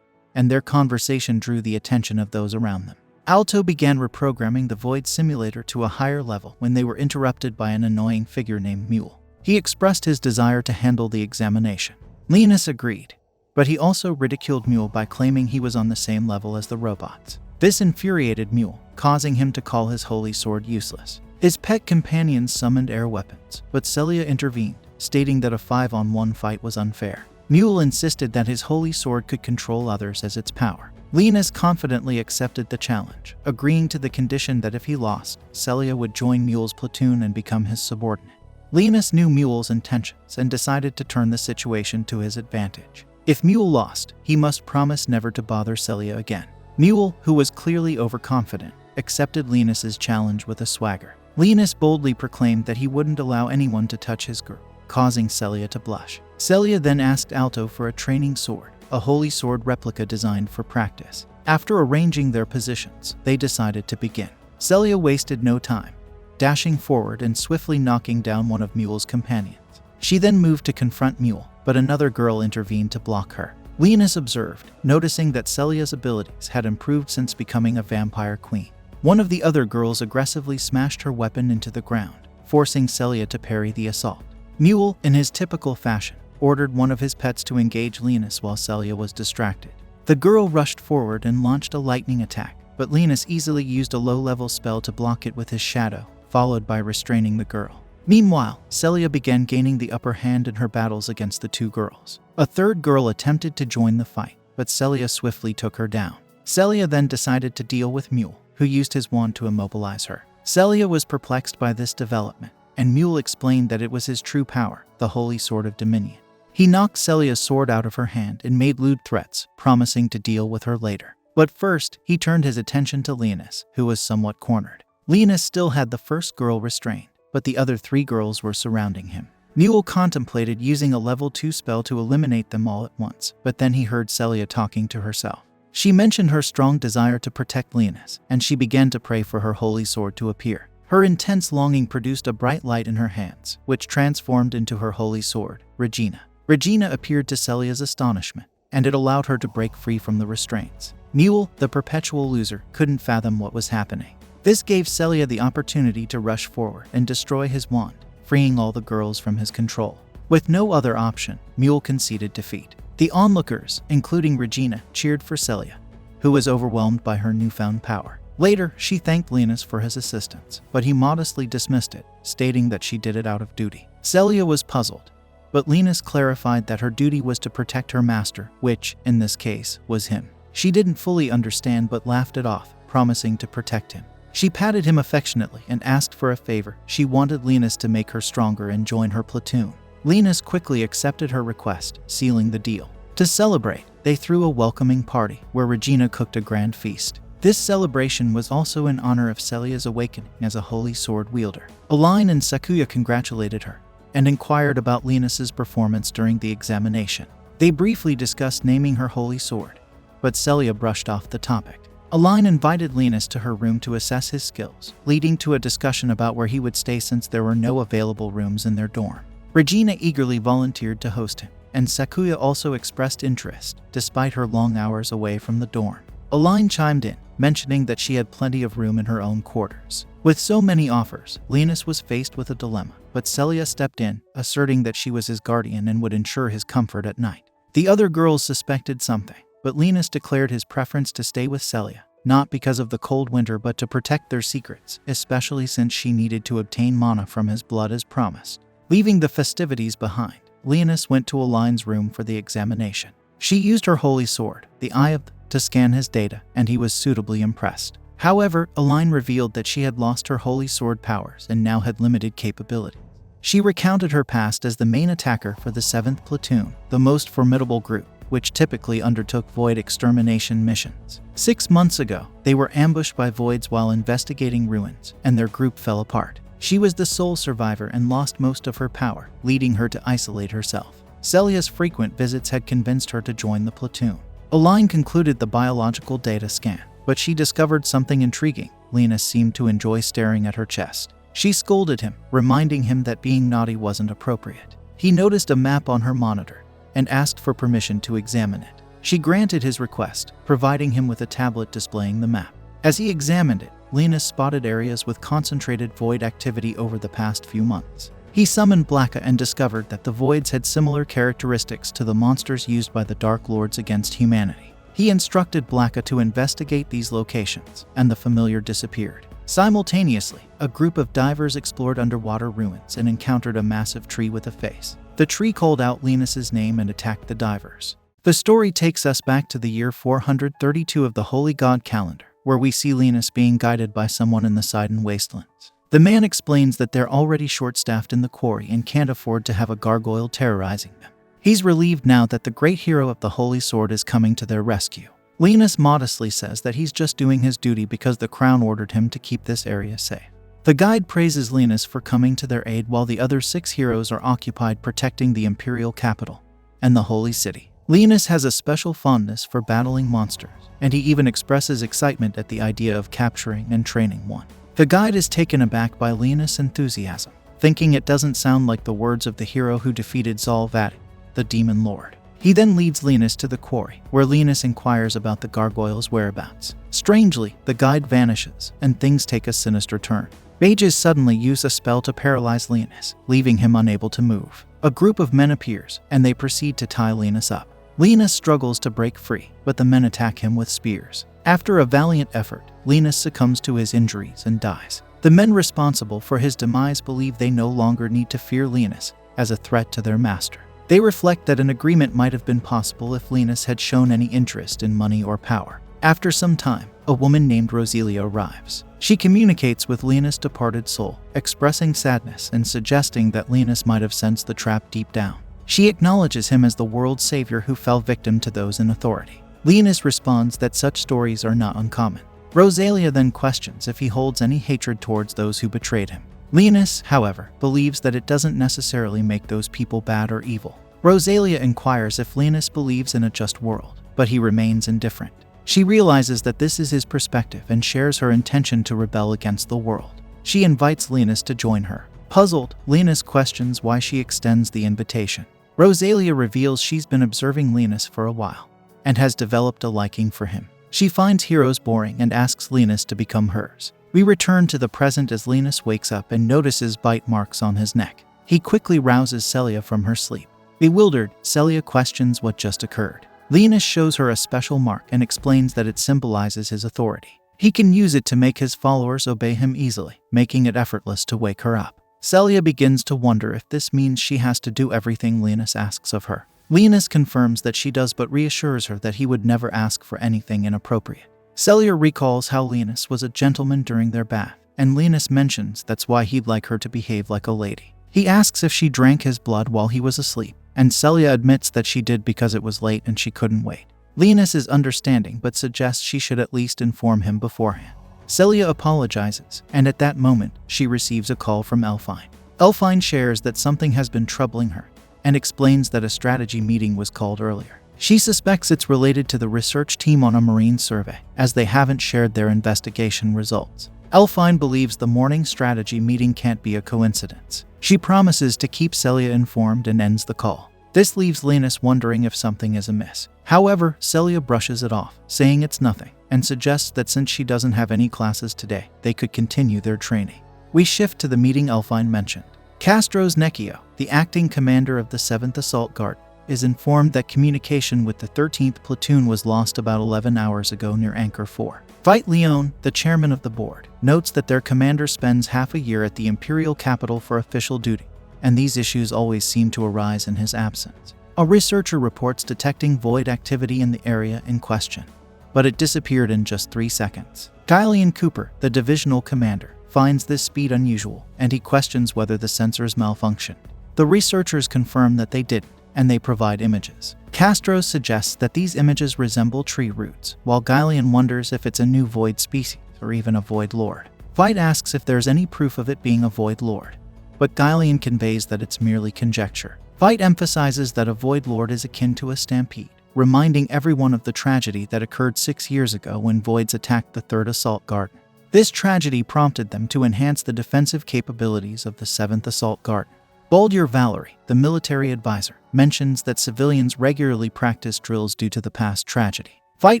and their conversation drew the attention of those around them. Alto began reprogramming the void simulator to a higher level when they were interrupted by an annoying figure named Mule. He expressed his desire to handle the examination. Leonis agreed, but he also ridiculed Mule by claiming he was on the same level as the robots. This infuriated Mule, causing him to call his holy sword useless. His pet companions summoned air weapons, but Celia intervened, stating that a 5-on-1 fight was unfair. Mule insisted that his holy sword could control others as its power. Leonis confidently accepted the challenge, agreeing to the condition that if he lost, Celia would join Mule's platoon and become his subordinate. Leonis knew Mule's intentions and decided to turn the situation to his advantage. If Mule lost, he must promise never to bother Celia again. Mule, who was clearly overconfident, accepted Leonis's challenge with a swagger. Leonis boldly proclaimed that he wouldn't allow anyone to touch his girl, causing Celia to blush. Celia then asked Alto for a training sword, a holy sword replica designed for practice. After arranging their positions, they decided to begin. Celia wasted no time, dashing forward and swiftly knocking down one of Mule's companions. She then moved to confront Mule, but another girl intervened to block her. Leonis observed, noticing that Celia's abilities had improved since becoming a vampire queen. One of the other girls aggressively smashed her weapon into the ground, forcing Celia to parry the assault. Mule, in his typical fashion, ordered one of his pets to engage Leonis while Celia was distracted. The girl rushed forward and launched a lightning attack, but Leonis easily used a low-level spell to block it with his shadow, followed by restraining the girl. Meanwhile, Celia began gaining the upper hand in her battles against the two girls. A third girl attempted to join the fight, but Celia swiftly took her down. Celia then decided to deal with Mule, who used his wand to immobilize her. Celia was perplexed by this development, and Mule explained that it was his true power, the Holy Sword of Dominion. He knocked Celia's sword out of her hand and made lewd threats, promising to deal with her later. But first, he turned his attention to Leonis, who was somewhat cornered. Leonis still had the first girl restrained, but the other 3 girls were surrounding him. Mule contemplated using a level 2 spell to eliminate them all at once, but then he heard Celia talking to herself. She mentioned her strong desire to protect Leonis, and she began to pray for her holy sword to appear. Her intense longing produced a bright light in her hands, which transformed into her holy sword, Regina. Regina appeared to Celia's astonishment, and it allowed her to break free from the restraints. Mule, the perpetual loser, couldn't fathom what was happening. This gave Celia the opportunity to rush forward and destroy his wand, freeing all the girls from his control. With no other option, Mule conceded defeat. The onlookers, including Regina, cheered for Celia, who was overwhelmed by her newfound power. Later, she thanked Leonis for his assistance, but he modestly dismissed it, stating that she did it out of duty. Celia was puzzled, but Leonis clarified that her duty was to protect her master, which, in this case, was him. She didn't fully understand but laughed it off, promising to protect him. She patted him affectionately and asked for a favor. She wanted Leonis to make her stronger and join her platoon. Leonis quickly accepted her request, sealing the deal. To celebrate, they threw a welcoming party, where Regina cooked a grand feast. This celebration was also in honor of Celia's awakening as a holy sword wielder. Aline and Sakuya congratulated her, and inquired about Leonis's performance during the examination. They briefly discussed naming her holy sword, but Celia brushed off the topic. Aline invited Leonis to her room to assess his skills, leading to a discussion about where he would stay since there were no available rooms in their dorm. Regina eagerly volunteered to host him, and Sakuya also expressed interest, despite her long hours away from the dorm. Aline chimed in, mentioning that she had plenty of room in her own quarters. With so many offers, Leonis was faced with a dilemma, but Celia stepped in, asserting that she was his guardian and would ensure his comfort at night. The other girls suspected something, but Leonis declared his preference to stay with Celia, not because of the cold winter but to protect their secrets, especially since she needed to obtain mana from his blood as promised. Leaving the festivities behind, Leonis went to Aline's room for the examination. She used her holy sword, the Eye of to scan his data, and he was suitably impressed. However, Aline revealed that she had lost her holy sword powers and now had limited capability. She recounted her past as the main attacker for the 7th Platoon, the most formidable group, which typically undertook void extermination missions. 6 months ago, they were ambushed by voids while investigating ruins, and their group fell apart. She was the sole survivor and lost most of her power, leading her to isolate herself. Celia's frequent visits had convinced her to join the platoon. Aline concluded the biological data scan, but she discovered something intriguing. Leonis seemed to enjoy staring at her chest. She scolded him, reminding him that being naughty wasn't appropriate. He noticed a map on her monitor and asked for permission to examine it. She granted his request, providing him with a tablet displaying the map. As he examined it, Leonis spotted areas with concentrated void activity over the past few months. He summoned Blacka and discovered that the voids had similar characteristics to the monsters used by the Dark Lords against humanity. He instructed Blacka to investigate these locations, and the familiar disappeared. Simultaneously, a group of divers explored underwater ruins and encountered a massive tree with a face. The tree called out Leonis's name and attacked the divers. The story takes us back to the year 432 of the Holy God calendar, where we see Leonis being guided by someone in the Sidon wastelands. The man explains that they're already short-staffed in the quarry and can't afford to have a gargoyle terrorizing them. He's relieved now that the great hero of the Holy Sword is coming to their rescue. Leonis modestly says that he's just doing his duty because the crown ordered him to keep this area safe. The guide praises Leonis for coming to their aid while the other 6 heroes are occupied protecting the imperial capital and the holy city. Leonis has a special fondness for battling monsters, and he even expresses excitement at the idea of capturing and training one. The guide is taken aback by Leonis' enthusiasm, thinking it doesn't sound like the words of the hero who defeated Zalvati, the demon lord. He then leads Leonis to the quarry, where Leonis inquires about the gargoyle's whereabouts. Strangely, the guide vanishes, and things take a sinister turn. Mages suddenly use a spell to paralyze Leonis, leaving him unable to move. A group of men appears, and they proceed to tie Leonis up. Leonis struggles to break free, but the men attack him with spears. After a valiant effort, Leonis succumbs to his injuries and dies. The men responsible for his demise believe they no longer need to fear Leonis as a threat to their master. They reflect that an agreement might have been possible if Leonis had shown any interest in money or power. After some time, a woman named Riselia arrives. She communicates with Leonis' departed soul, expressing sadness and suggesting that Leonis might have sensed the trap deep down. She acknowledges him as the world's savior who fell victim to those in authority. Leonis responds that such stories are not uncommon. Riselia then questions if he holds any hatred towards those who betrayed him. Leonis, however, believes that it doesn't necessarily make those people bad or evil. Riselia inquires if Leonis believes in a just world, but he remains indifferent. She realizes that this is his perspective and shares her intention to rebel against the world. She invites Leonis to join her. Puzzled, Leonis questions why she extends the invitation. Riselia reveals she's been observing Leonis for a while and has developed a liking for him. She finds heroes boring and asks Leonis to become hers. We return to the present as Leonis wakes up and notices bite marks on his neck. He quickly rouses Celia from her sleep. Bewildered, Celia questions what just occurred. Leonis shows her a special mark and explains that it symbolizes his authority. He can use it to make his followers obey him easily, making it effortless to wake her up. Celia begins to wonder if this means she has to do everything Leonis asks of her. Leonis confirms that she does but reassures her that he would never ask for anything inappropriate. Celia recalls how Leonis was a gentleman during their bath, and Leonis mentions that's why he'd like her to behave like a lady. He asks if she drank his blood while he was asleep, and Celia admits that she did because it was late and she couldn't wait. Leonis is understanding but suggests she should at least inform him beforehand. Celia apologizes, and at that moment, she receives a call from Elfine. Elfine shares that something has been troubling her, and explains that a strategy meeting was called earlier. She suspects it's related to the research team on a marine survey, as they haven't shared their investigation results. Elfine believes the morning strategy meeting can't be a coincidence. She promises to keep Celia informed and ends the call. This leaves Leonis wondering if something is amiss. However, Celia brushes it off, saying it's nothing, and suggests that since she doesn't have any classes today, they could continue their training. We shift to the meeting Elfine mentioned. Castros Necchio, the acting commander of the 7th Assault Guard, is informed that communication with the 13th Platoon was lost about 11 hours ago near Anchor 4. Veit Leon, the chairman of the board, notes that their commander spends half a year at the imperial capital for official duty, and these issues always seem to arise in his absence. A researcher reports detecting void activity in the area in question. but it disappeared in just 3 seconds. Gillian Cooper, the divisional commander, finds this speed unusual, and he questions whether the sensors malfunctioned. The researchers confirm that they didn't, and they provide images. Castro suggests that these images resemble tree roots, while Gillian wonders if it's a new Void species, or even a Void Lord. Veidt asks if there's any proof of it being a Void Lord, but Gillian conveys that it's merely conjecture. Veidt emphasizes that a Void Lord is akin to a stampede, reminding everyone of the tragedy that occurred 6 years ago when Voids attacked the 3rd Assault Garden. This tragedy prompted them to enhance the defensive capabilities of the 7th Assault Garden. Boldir Valery, the military advisor, mentions that civilians regularly practice drills due to the past tragedy. Veidt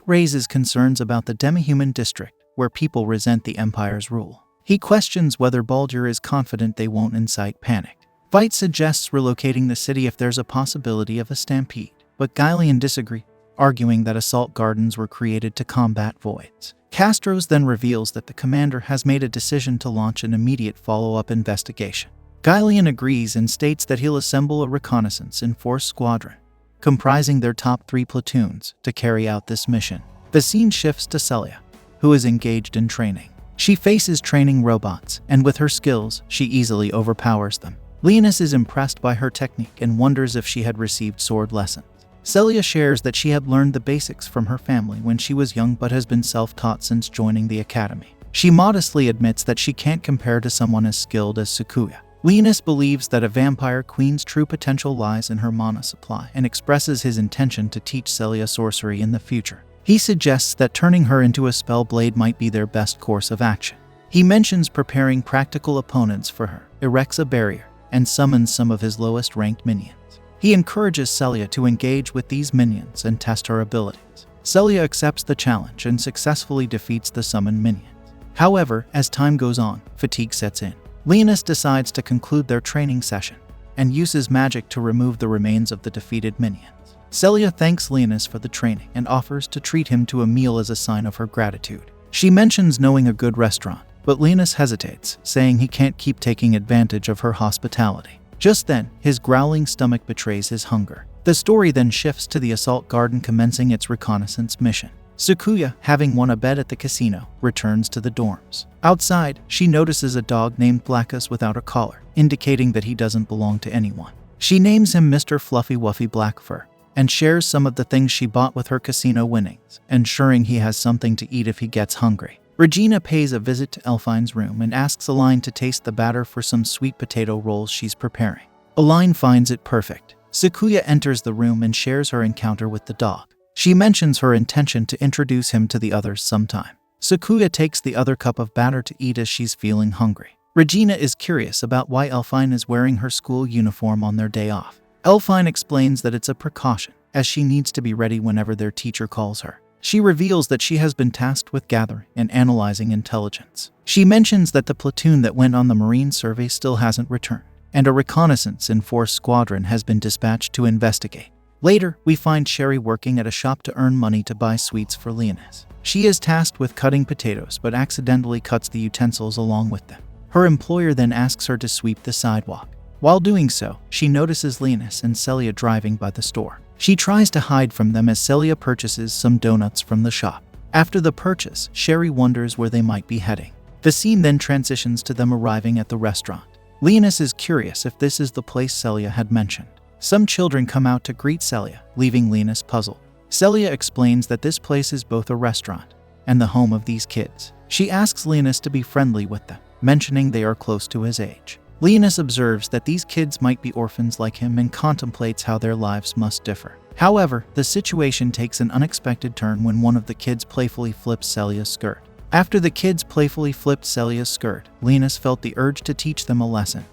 raises concerns about the demi-human district, where people resent the Empire's rule. He questions whether Boldir is confident they won't incite panic. Veidt suggests relocating the city if there's a possibility of a stampede, but Gillian disagrees, arguing that assault gardens were created to combat voids. Castros then reveals that the commander has made a decision to launch an immediate follow-up investigation. Gillian agrees and states that he'll assemble a reconnaissance in force squadron, comprising their top 3 platoons, to carry out this mission. The scene shifts to Celia, who is engaged in training. She faces training robots, and with her skills, she easily overpowers them. Leonis is impressed by her technique and wonders if she had received sword lessons. Celia shares that she had learned the basics from her family when she was young but has been self-taught since joining the academy. She modestly admits that she can't compare to someone as skilled as Sukuya. Leonis believes that a vampire queen's true potential lies in her mana supply and expresses his intention to teach Celia sorcery in the future. He suggests that turning her into a spell blade might be their best course of action. He mentions preparing practical opponents for her, erects a barrier, and summons some of his lowest-ranked minions. He encourages Celia to engage with these minions and test her abilities. Celia accepts the challenge and successfully defeats the summoned minions. However, as time goes on, fatigue sets in. Leonis decides to conclude their training session and uses magic to remove the remains of the defeated minions. Celia thanks Leonis for the training and offers to treat him to a meal as a sign of her gratitude. She mentions knowing a good restaurant, but Leonis hesitates, saying he can't keep taking advantage of her hospitality. Just then, his growling stomach betrays his hunger. The story then shifts to the assault garden commencing its reconnaissance mission. Sukuya, having won a bet at the casino, returns to the dorms. Outside, she notices a dog named Blackus without a collar, indicating that he doesn't belong to anyone. She names him Mr. Fluffy Wuffy Blackfur, and shares some of the things she bought with her casino winnings, ensuring he has something to eat if he gets hungry. Regina pays a visit to Elfine's room and asks Aline to taste the batter for some sweet potato rolls she's preparing. Aline finds it perfect. Sukuya enters the room and shares her encounter with the dog. She mentions her intention to introduce him to the others sometime. Sukuya takes the other cup of batter to eat as she's feeling hungry. Regina is curious about why Elfine is wearing her school uniform on their day off. Elfine explains that it's a precaution, as she needs to be ready whenever their teacher calls her. She reveals that she has been tasked with gathering and analyzing intelligence. She mentions that the platoon that went on the Marine survey still hasn't returned, and a reconnaissance in Force Squadron has been dispatched to investigate. Later, we find Sherry working at a shop to earn money to buy sweets for Leonis. She is tasked with cutting potatoes but accidentally cuts the utensils along with them. Her employer then asks her to sweep the sidewalk. While doing so, she notices Leonis and Celia driving by the store. She tries to hide from them as Celia purchases some donuts from the shop. After the purchase, Sherry wonders where they might be heading. The scene then transitions to them arriving at the restaurant. Leonis is curious if this is the place Celia had mentioned. Some children come out to greet Celia, leaving Leonis puzzled. Celia explains that this place is both a restaurant and the home of these kids. She asks Leonis to be friendly with them, mentioning they are close to his age. Leonis observes that these kids might be orphans like him and contemplates how their lives must differ. However, the situation takes an unexpected turn when one of the kids playfully flips Celia's skirt. After the kids playfully flipped Celia's skirt, Leonis felt the urge to teach them a lesson.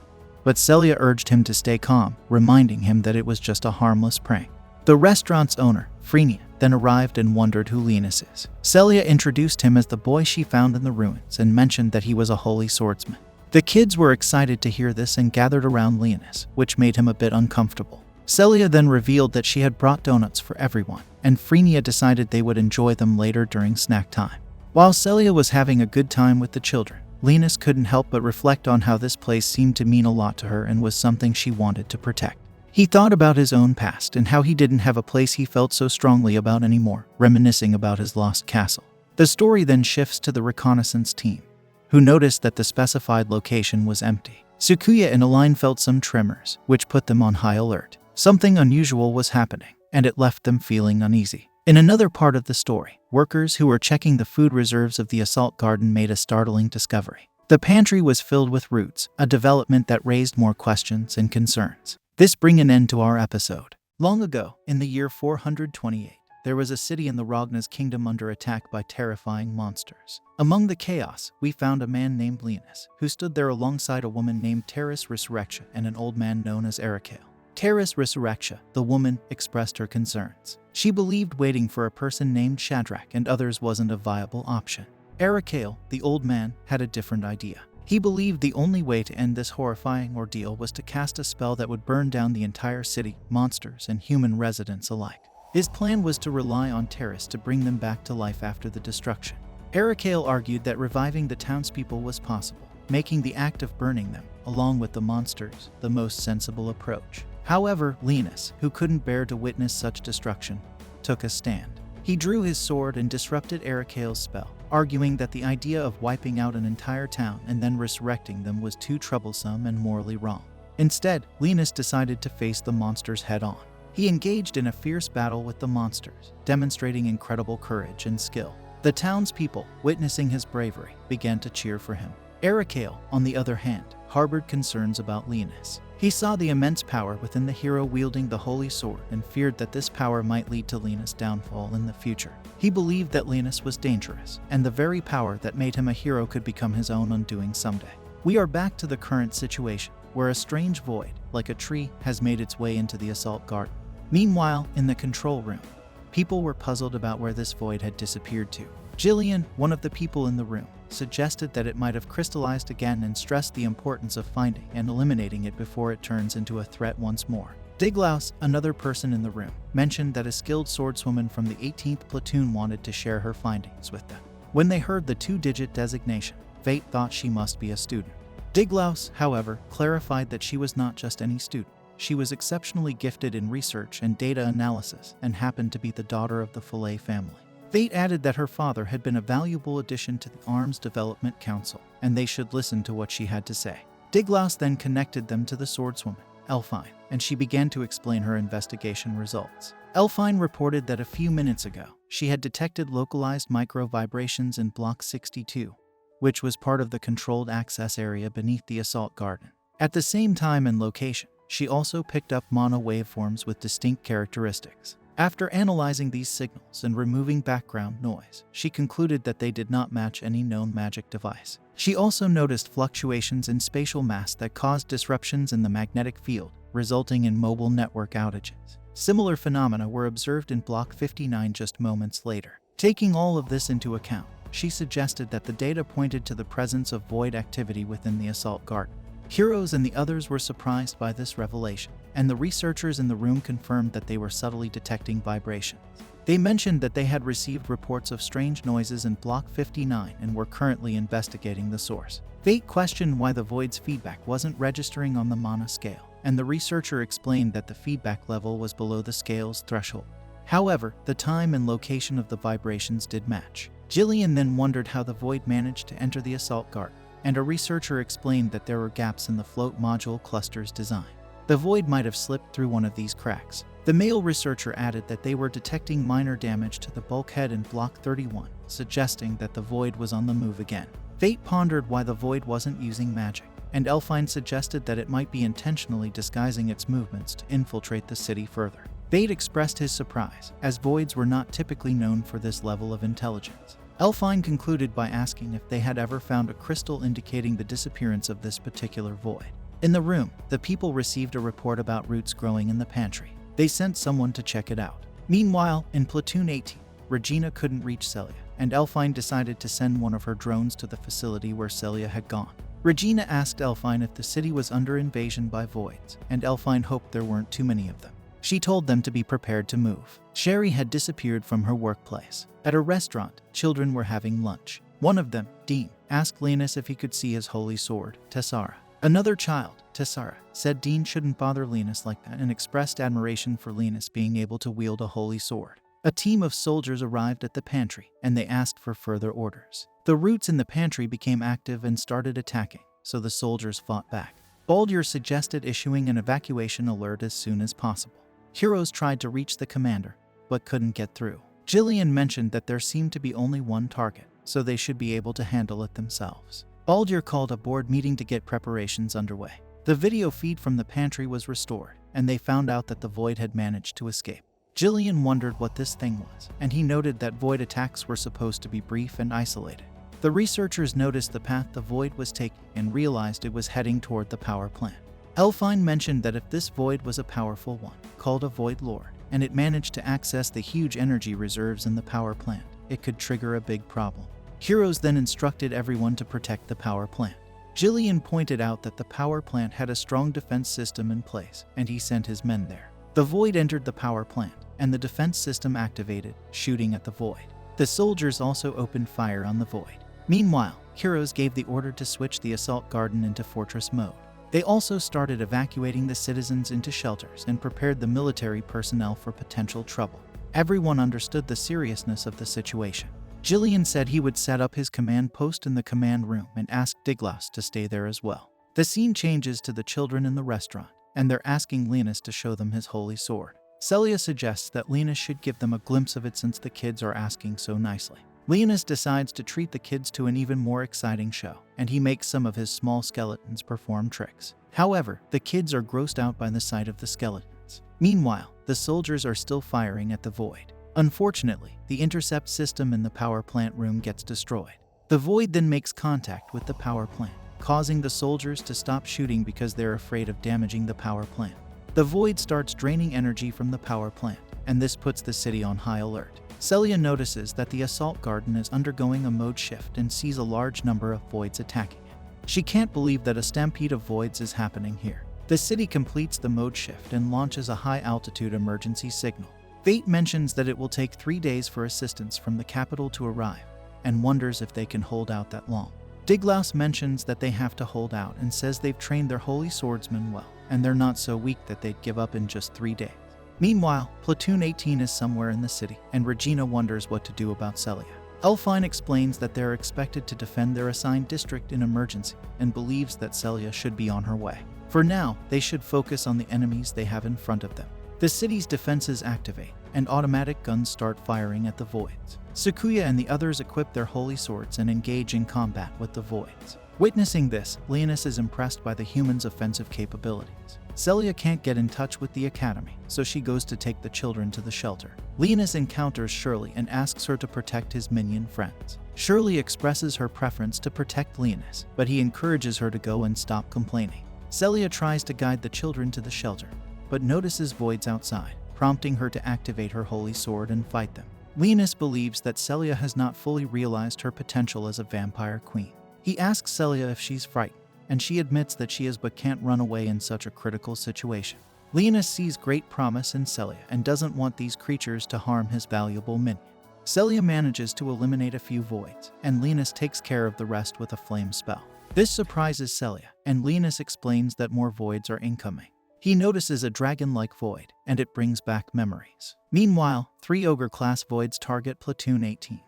But Celia urged him to stay calm, reminding him that it was just a harmless prank. The restaurant's owner, Frenia, then arrived and wondered who Leonis is. Celia introduced him as the boy she found in the ruins and mentioned that he was a holy swordsman. The kids were excited to hear this and gathered around Leonis, which made him a bit uncomfortable. Celia then revealed that she had brought donuts for everyone, and Frenia decided they would enjoy them later during snack time. While Celia was having a good time with the children, Leonis couldn't help but reflect on how this place seemed to mean a lot to her and was something she wanted to protect. He thought about his own past and how he didn't have a place he felt so strongly about anymore, reminiscing about his lost castle. The story then shifts to the reconnaissance team, who noticed that the specified location was empty. Sukuya and Aline felt some tremors, which put them on high alert. Something unusual was happening, and it left them feeling uneasy. In another part of the story, workers who were checking the food reserves of the assault garden made a startling discovery. The pantry was filled with roots, a development that raised more questions and concerns. This brings an end to our episode. Long ago, in the year 428, there was a city in the Ragna's kingdom under attack by terrifying monsters. Among the chaos, we found a man named Leonis, who stood there alongside a woman named Terras Riselia and an old man known as Ericale. Terras Riselia, the woman, expressed her concerns. She believed waiting for a person named Shadrach and others wasn't a viable option. Ericale, the old man, had a different idea. He believed the only way to end this horrifying ordeal was to cast a spell that would burn down the entire city, monsters and human residents alike. His plan was to rely on Terras to bring them back to life after the destruction. Ericale argued that reviving the townspeople was possible, making the act of burning them, along with the monsters, the most sensible approach. However, Leonis, who couldn't bear to witness such destruction, took a stand. He drew his sword and disrupted Ericale's spell, arguing that the idea of wiping out an entire town and then resurrecting them was too troublesome and morally wrong. Instead, Leonis decided to face the monsters head-on. He engaged in a fierce battle with the monsters, demonstrating incredible courage and skill. The townspeople, witnessing his bravery, began to cheer for him. Ericale, on the other hand, harbored concerns about Leonis. He saw the immense power within the hero wielding the holy sword and feared that this power might lead to Leonis' downfall in the future. He believed that Leonis was dangerous, and the very power that made him a hero could become his own undoing someday. We are back to the current situation, where a strange void, like a tree, has made its way into the assault garden. Meanwhile, in the control room, people were puzzled about where this void had disappeared to. Jillian, one of the people in the room, suggested that it might have crystallized again and stressed the importance of finding and eliminating it before it turns into a threat once more. Diglaus, another person in the room, mentioned that a skilled swordswoman from the 18th platoon wanted to share her findings with them. When they heard the two-digit designation, Fate thought she must be a student. Diglaus, however, clarified that she was not just any student. She was exceptionally gifted in research and data analysis and happened to be the daughter of the Fillet family. Fate added that her father had been a valuable addition to the Arms Development Council, and they should listen to what she had to say. Diglaus then connected them to the swordswoman, Elfine, and she began to explain her investigation results. Elfine reported that a few minutes ago, she had detected localized micro-vibrations in Block 62, which was part of the controlled access area beneath the assault garden. At the same time and location, she also picked up mono waveforms with distinct characteristics. After analyzing these signals and removing background noise, she concluded that they did not match any known magic device. She also noticed fluctuations in spatial mass that caused disruptions in the magnetic field, resulting in mobile network outages. Similar phenomena were observed in Block 59 just moments later. Taking all of this into account, she suggested that the data pointed to the presence of void activity within the assault garden. Heroes and the others were surprised by this revelation, and the researchers in the room confirmed that they were subtly detecting vibrations. They mentioned that they had received reports of strange noises in Block 59 and were currently investigating the source. Fate questioned why the void's feedback wasn't registering on the mana scale, and the researcher explained that the feedback level was below the scale's threshold. However, the time and location of the vibrations did match. Jillian then wondered how the void managed to enter the assault garden, and a researcher explained that there were gaps in the float module cluster's design. The void might have slipped through one of these cracks. The male researcher added that they were detecting minor damage to the bulkhead in Block 31, suggesting that the void was on the move again. Fate pondered why the void wasn't using magic, and Elfine suggested that it might be intentionally disguising its movements to infiltrate the city further. Fate expressed his surprise, as voids were not typically known for this level of intelligence. Elfine concluded by asking if they had ever found a crystal indicating the disappearance of this particular void. In the room, the people received a report about roots growing in the pantry. They sent someone to check it out. Meanwhile, in Platoon 18, Regina couldn't reach Celia, and Elfine decided to send one of her drones to the facility where Celia had gone. Regina asked Elfine if the city was under invasion by voids, and Elfine hoped there weren't too many of them. She told them to be prepared to move. Sherry had disappeared from her workplace. At a restaurant, children were having lunch. One of them, Dean, asked Leonis if he could see his holy sword, Tessara. Another child, Tessara said Dean shouldn't bother Leonis like that and expressed admiration for Leonis being able to wield a holy sword. A team of soldiers arrived at the pantry, and they asked for further orders. The roots in the pantry became active and started attacking, so the soldiers fought back. Baldur suggested issuing an evacuation alert as soon as possible. Heroes tried to reach the commander, but couldn't get through. Jillian mentioned that there seemed to be only one target, so they should be able to handle it themselves. Baldur called a board meeting to get preparations underway. The video feed from the pantry was restored, and they found out that the Void had managed to escape. Jillian wondered what this thing was, and he noted that Void attacks were supposed to be brief and isolated. The researchers noticed the path the Void was taking and realized it was heading toward the power plant. Elfine mentioned that if this Void was a powerful one, called a Void Lord, and it managed to access the huge energy reserves in the power plant, it could trigger a big problem. Heroes then instructed everyone to protect the power plant. Jillian pointed out that the power plant had a strong defense system in place, and he sent his men there. The Void entered the power plant, and the defense system activated, shooting at the Void. The soldiers also opened fire on the Void. Meanwhile, Heroes gave the order to switch the assault garden into fortress mode. They also started evacuating the citizens into shelters and prepared the military personnel for potential trouble. Everyone understood the seriousness of the situation. Jillian said he would set up his command post in the command room and asked Diglas to stay there as well. The scene changes to the children in the restaurant, and they're asking Leonis to show them his holy sword. Celia suggests that Leonis should give them a glimpse of it since the kids are asking so nicely. Leonis decides to treat the kids to an even more exciting show, and he makes some of his small skeletons perform tricks. However, the kids are grossed out by the sight of the skeletons. Meanwhile, the soldiers are still firing at the Void. Unfortunately, the intercept system in the power plant room gets destroyed. The Void then makes contact with the power plant, causing the soldiers to stop shooting because they're afraid of damaging the power plant. The Void starts draining energy from the power plant, and this puts the city on high alert. Celia notices that the assault garden is undergoing a mode shift and sees a large number of Voids attacking it. She can't believe that a stampede of Voids is happening here. The city completes the mode shift and launches a high-altitude emergency signal. Fate mentions that it will take 3 days for assistance from the capital to arrive, and wonders if they can hold out that long. Diglas mentions that they have to hold out and says they've trained their holy swordsmen well, and they're not so weak that they'd give up in just 3 days. Meanwhile, Platoon 18 is somewhere in the city, and Regina wonders what to do about Celia. Elfine explains that they're expected to defend their assigned district in emergency, and believes that Celia should be on her way. For now, they should focus on the enemies they have in front of them. The city's defenses activate, and automatic guns start firing at the Voids. Sakuya and the others equip their holy swords and engage in combat with the Voids. Witnessing this, Leonis is impressed by the humans' offensive capabilities. Celia can't get in touch with the academy, so she goes to take the children to the shelter. Leonis encounters Shirley and asks her to protect his minion friends. Shirley expresses her preference to protect Leonis, but he encourages her to go and stop complaining. Celia tries to guide the children to the shelter, but notices Voids outside, prompting her to activate her holy sword and fight them. Leonis believes that Celia has not fully realized her potential as a vampire queen. He asks Celia if she's frightened, and she admits that she is but can't run away in such a critical situation. Leonis sees great promise in Celia and doesn't want these creatures to harm his valuable minion. Celia manages to eliminate a few Voids, and Leonis takes care of the rest with a flame spell. This surprises Celia, and Leonis explains that more Voids are incoming. He notices a dragon-like Void, and it brings back memories. Meanwhile, 3 ogre-class Voids target Platoon 18,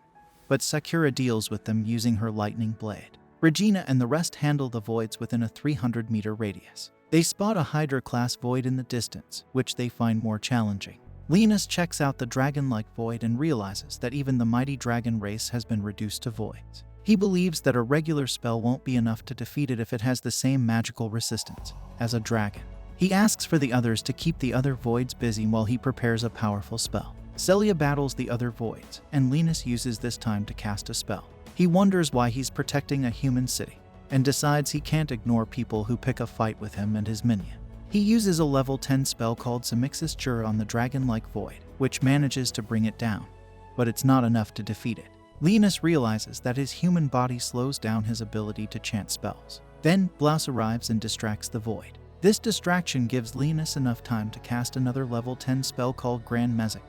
but Sakura deals with them using her lightning blade. Regina and the rest handle the Voids within a 300-meter radius. They spot a Hydra-class Void in the distance, which they find more challenging. Leonis checks out the dragon-like Void and realizes that even the mighty dragon race has been reduced to Voids. He believes that a regular spell won't be enough to defeat it if it has the same magical resistance as a dragon. He asks for the others to keep the other Voids busy while he prepares a powerful spell. Celia battles the other Voids, and Leonis uses this time to cast a spell. He wonders why he's protecting a human city, and decides he can't ignore people who pick a fight with him and his minion. He uses a level 10 spell called Semixis Jura on the dragon-like Void, which manages to bring it down, but it's not enough to defeat it. Leonis realizes that his human body slows down his ability to chant spells. Then, Blouse arrives and distracts the Void. This distraction gives Leonis enough time to cast another level 10 spell called Grand Mezek,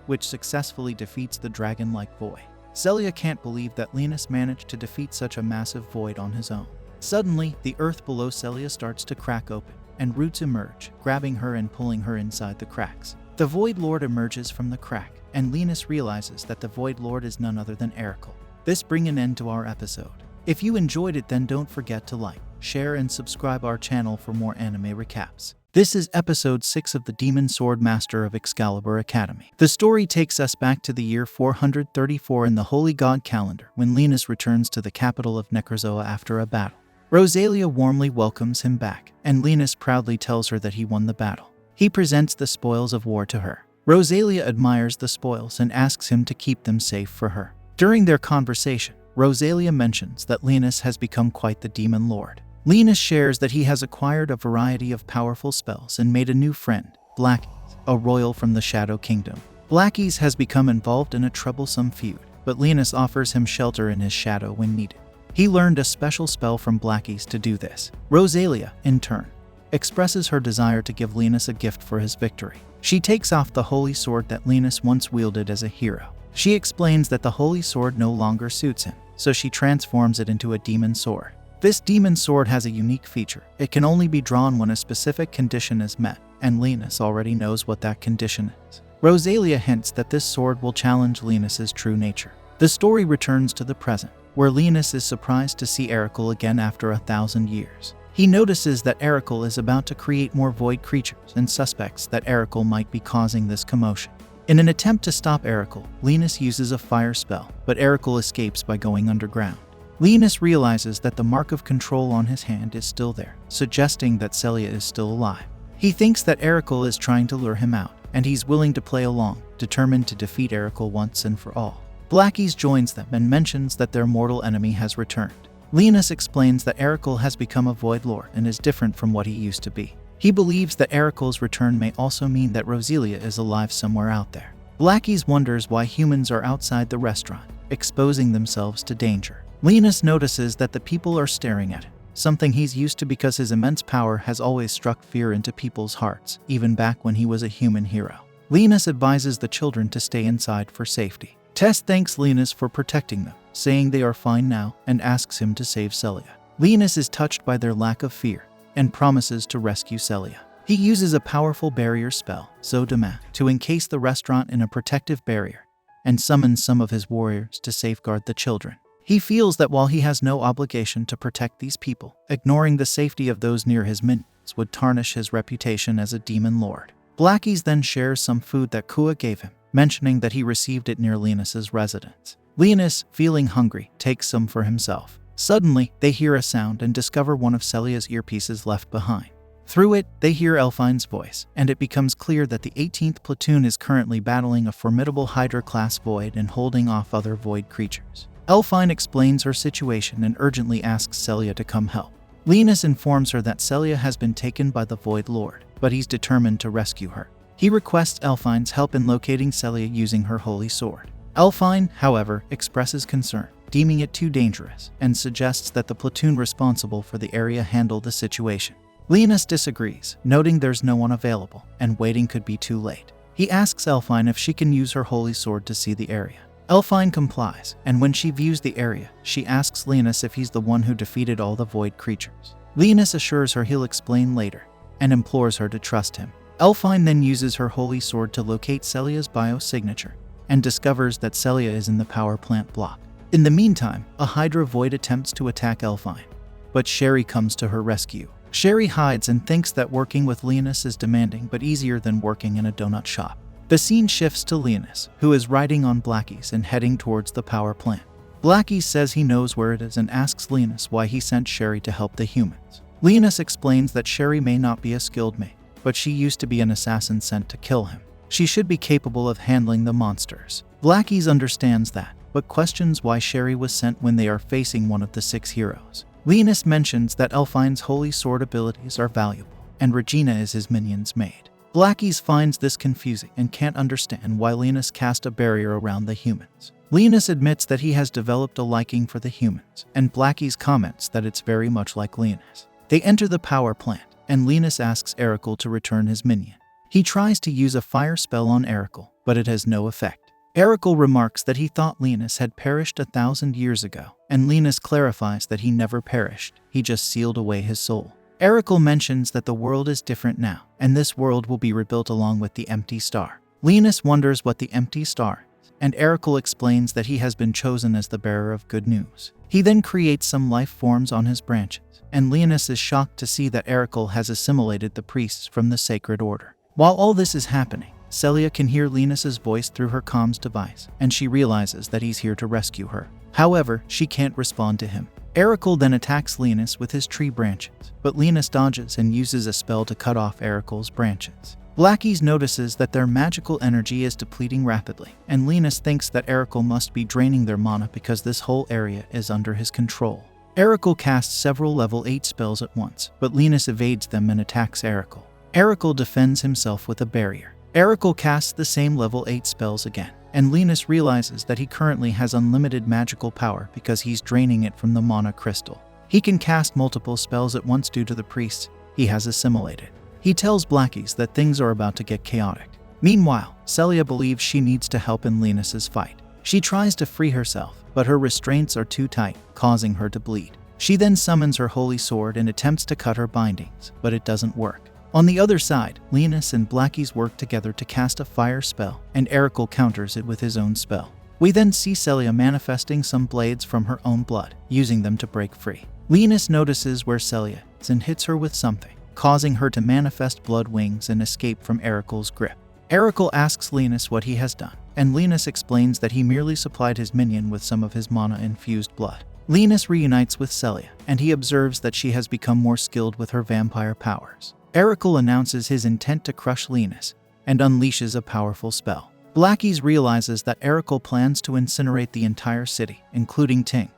which successfully defeats the dragon-like Void. Celia can't believe that Leonis managed to defeat such a massive Void on his own. Suddenly, the earth below Celia starts to crack open, and roots emerge, grabbing her and pulling her inside the cracks. The Void Lord emerges from the crack, and Leonis realizes that the Void Lord is none other than Eracle. This brings an end to our episode. If you enjoyed it, then don't forget to like, share, and subscribe our channel for more anime recaps. This is episode 6 of the Demon Sword Master of Excalibur Academy. The story takes us back to the year 434 in the Holy God calendar, when Leonis returns to the capital of Necrozoa after a battle. Riselia warmly welcomes him back, and Leonis proudly tells her that he won the battle. He presents the spoils of war to her. Riselia admires the spoils and asks him to keep them safe for her. During their conversation, Riselia mentions that Leonis has become quite the demon lord. Leonis shares that he has acquired a variety of powerful spells and made a new friend, Blackies, a royal from the Shadow Kingdom. Blackies has become involved in a troublesome feud, but Leonis offers him shelter in his shadow when needed. He learned a special spell from Blackies to do this. Riselia, in turn, expresses her desire to give Leonis a gift for his victory. She takes off the holy sword that Leonis once wielded as a hero. She explains that the holy sword no longer suits him, so she transforms it into a demon sword. This demon sword has a unique feature. It can only be drawn when a specific condition is met, and Leonis already knows what that condition is. Riselia hints that this sword will challenge Leonis's true nature. The story returns to the present, where Leonis is surprised to see Eracle again after 1,000 years. He notices that Eracle is about to create more void creatures and suspects that Eracle might be causing this commotion. In an attempt to stop Eracle, Leonis uses a fire spell, but Eracle escapes by going underground. Leonis realizes that the mark of control on his hand is still there, suggesting that Celia is still alive. He thinks that Eracle is trying to lure him out, and he's willing to play along, determined to defeat Eracle once and for all. Blackies joins them and mentions that their mortal enemy has returned. Leonis explains that Eracle has become a Void Lord and is different from what he used to be. He believes that Eracle's return may also mean that Riselia is alive somewhere out there. Blackies wonders why humans are outside the restaurant, exposing themselves to danger. Leonis notices that the people are staring at him, something he's used to because his immense power has always struck fear into people's hearts, even back when he was a human hero. Leonis advises the children to stay inside for safety. Tess thanks Leonis for protecting them, saying they are fine now, and asks him to save Celia. Leonis is touched by their lack of fear and promises to rescue Celia. He uses a powerful barrier spell, Zodama, to encase the restaurant in a protective barrier and summons some of his warriors to safeguard the children. He feels that while he has no obligation to protect these people, ignoring the safety of those near his minions would tarnish his reputation as a demon lord. Blackies then shares some food that Kua gave him, mentioning that he received it near Leonis's residence. Leonis, feeling hungry, takes some for himself. Suddenly, they hear a sound and discover one of Celia's earpieces left behind. Through it, they hear Elfine's voice, and it becomes clear that the 18th platoon is currently battling a formidable Hydra-class void and holding off other void creatures. Elfine explains her situation and urgently asks Celia to come help. Leonis informs her that Celia has been taken by the Void Lord, but he's determined to rescue her. He requests Elfine's help in locating Celia using her holy sword. Elfine, however, expresses concern, deeming it too dangerous, and suggests that the platoon responsible for the area handle the situation. Leonis disagrees, noting there's no one available, and waiting could be too late. He asks Elfine if she can use her holy sword to see the area. Elfine complies, and when she views the area, she asks Leonis if he's the one who defeated all the void creatures. Leonis assures her he'll explain later, and implores her to trust him. Elfine then uses her holy sword to locate Celia's biosignature, and discovers that Celia is in the power plant block. In the meantime, a Hydra void attempts to attack Elfine, but Sherry comes to her rescue. Sherry hides and thinks that working with Leonis is demanding but easier than working in a donut shop. The scene shifts to Leonis, who is riding on Blackies and heading towards the power plant. Blackies says he knows where it is and asks Leonis why he sent Sherry to help the humans. Leonis explains that Sherry may not be a skilled mage, but she used to be an assassin sent to kill him. She should be capable of handling the monsters. Blackies understands that, but questions why Sherry was sent when they are facing one of the 6 heroes. Leonis mentions that Elfine's holy sword abilities are valuable, and Regina is his minion's maid. Blackies finds this confusing and can't understand why Leonis cast a barrier around the humans. Leonis admits that he has developed a liking for the humans, and Blackies comments that it's very much like Leonis. They enter the power plant, and Leonis asks Eracle to return his minion. He tries to use a fire spell on Eracle, but it has no effect. Erical remarks that he thought Leonis had perished 1,000 years ago, and Leonis clarifies that he never perished, he just sealed away his soul. Erical mentions that the world is different now, and this world will be rebuilt along with the empty star. Leonis wonders what the empty star is, and Erical explains that he has been chosen as the bearer of good news. He then creates some life forms on his branches, and Leonis is shocked to see that Erical has assimilated the priests from the sacred order. While all this is happening, Celia can hear Leonis's voice through her comms device, and she realizes that he's here to rescue her. However, she can't respond to him. Erical then attacks Leonis with his tree branches, but Leonis dodges and uses a spell to cut off Erical's branches. Blackies notices that their magical energy is depleting rapidly, and Leonis thinks that Erical must be draining their mana because this whole area is under his control. Erical casts several level 8 spells at once, but Leonis evades them and attacks Erical. Erical defends himself with a barrier. Erical casts the same level 8 spells again, and Leonis realizes that he currently has unlimited magical power because he's draining it from the mana crystal. He can cast multiple spells at once due to the priests he has assimilated. He tells Blackies that things are about to get chaotic. Meanwhile, Celia believes she needs to help in Leonis's fight. She tries to free herself, but her restraints are too tight, causing her to bleed. She then summons her holy sword and attempts to cut her bindings, but it doesn't work. On the other side, Leonis and Blackies work together to cast a fire spell, and Erical counters it with his own spell. We then see Celia manifesting some blades from her own blood, using them to break free. Leonis notices where Celia is and hits her with something, causing her to manifest blood wings and escape from Erical's grip. Erical asks Leonis what he has done, and Leonis explains that he merely supplied his minion with some of his mana-infused blood. Leonis reunites with Celia, and he observes that she has become more skilled with her vampire powers. Erical announces his intent to crush Leonis, and unleashes a powerful spell. Blackies realizes that Erical plans to incinerate the entire city, including Ting,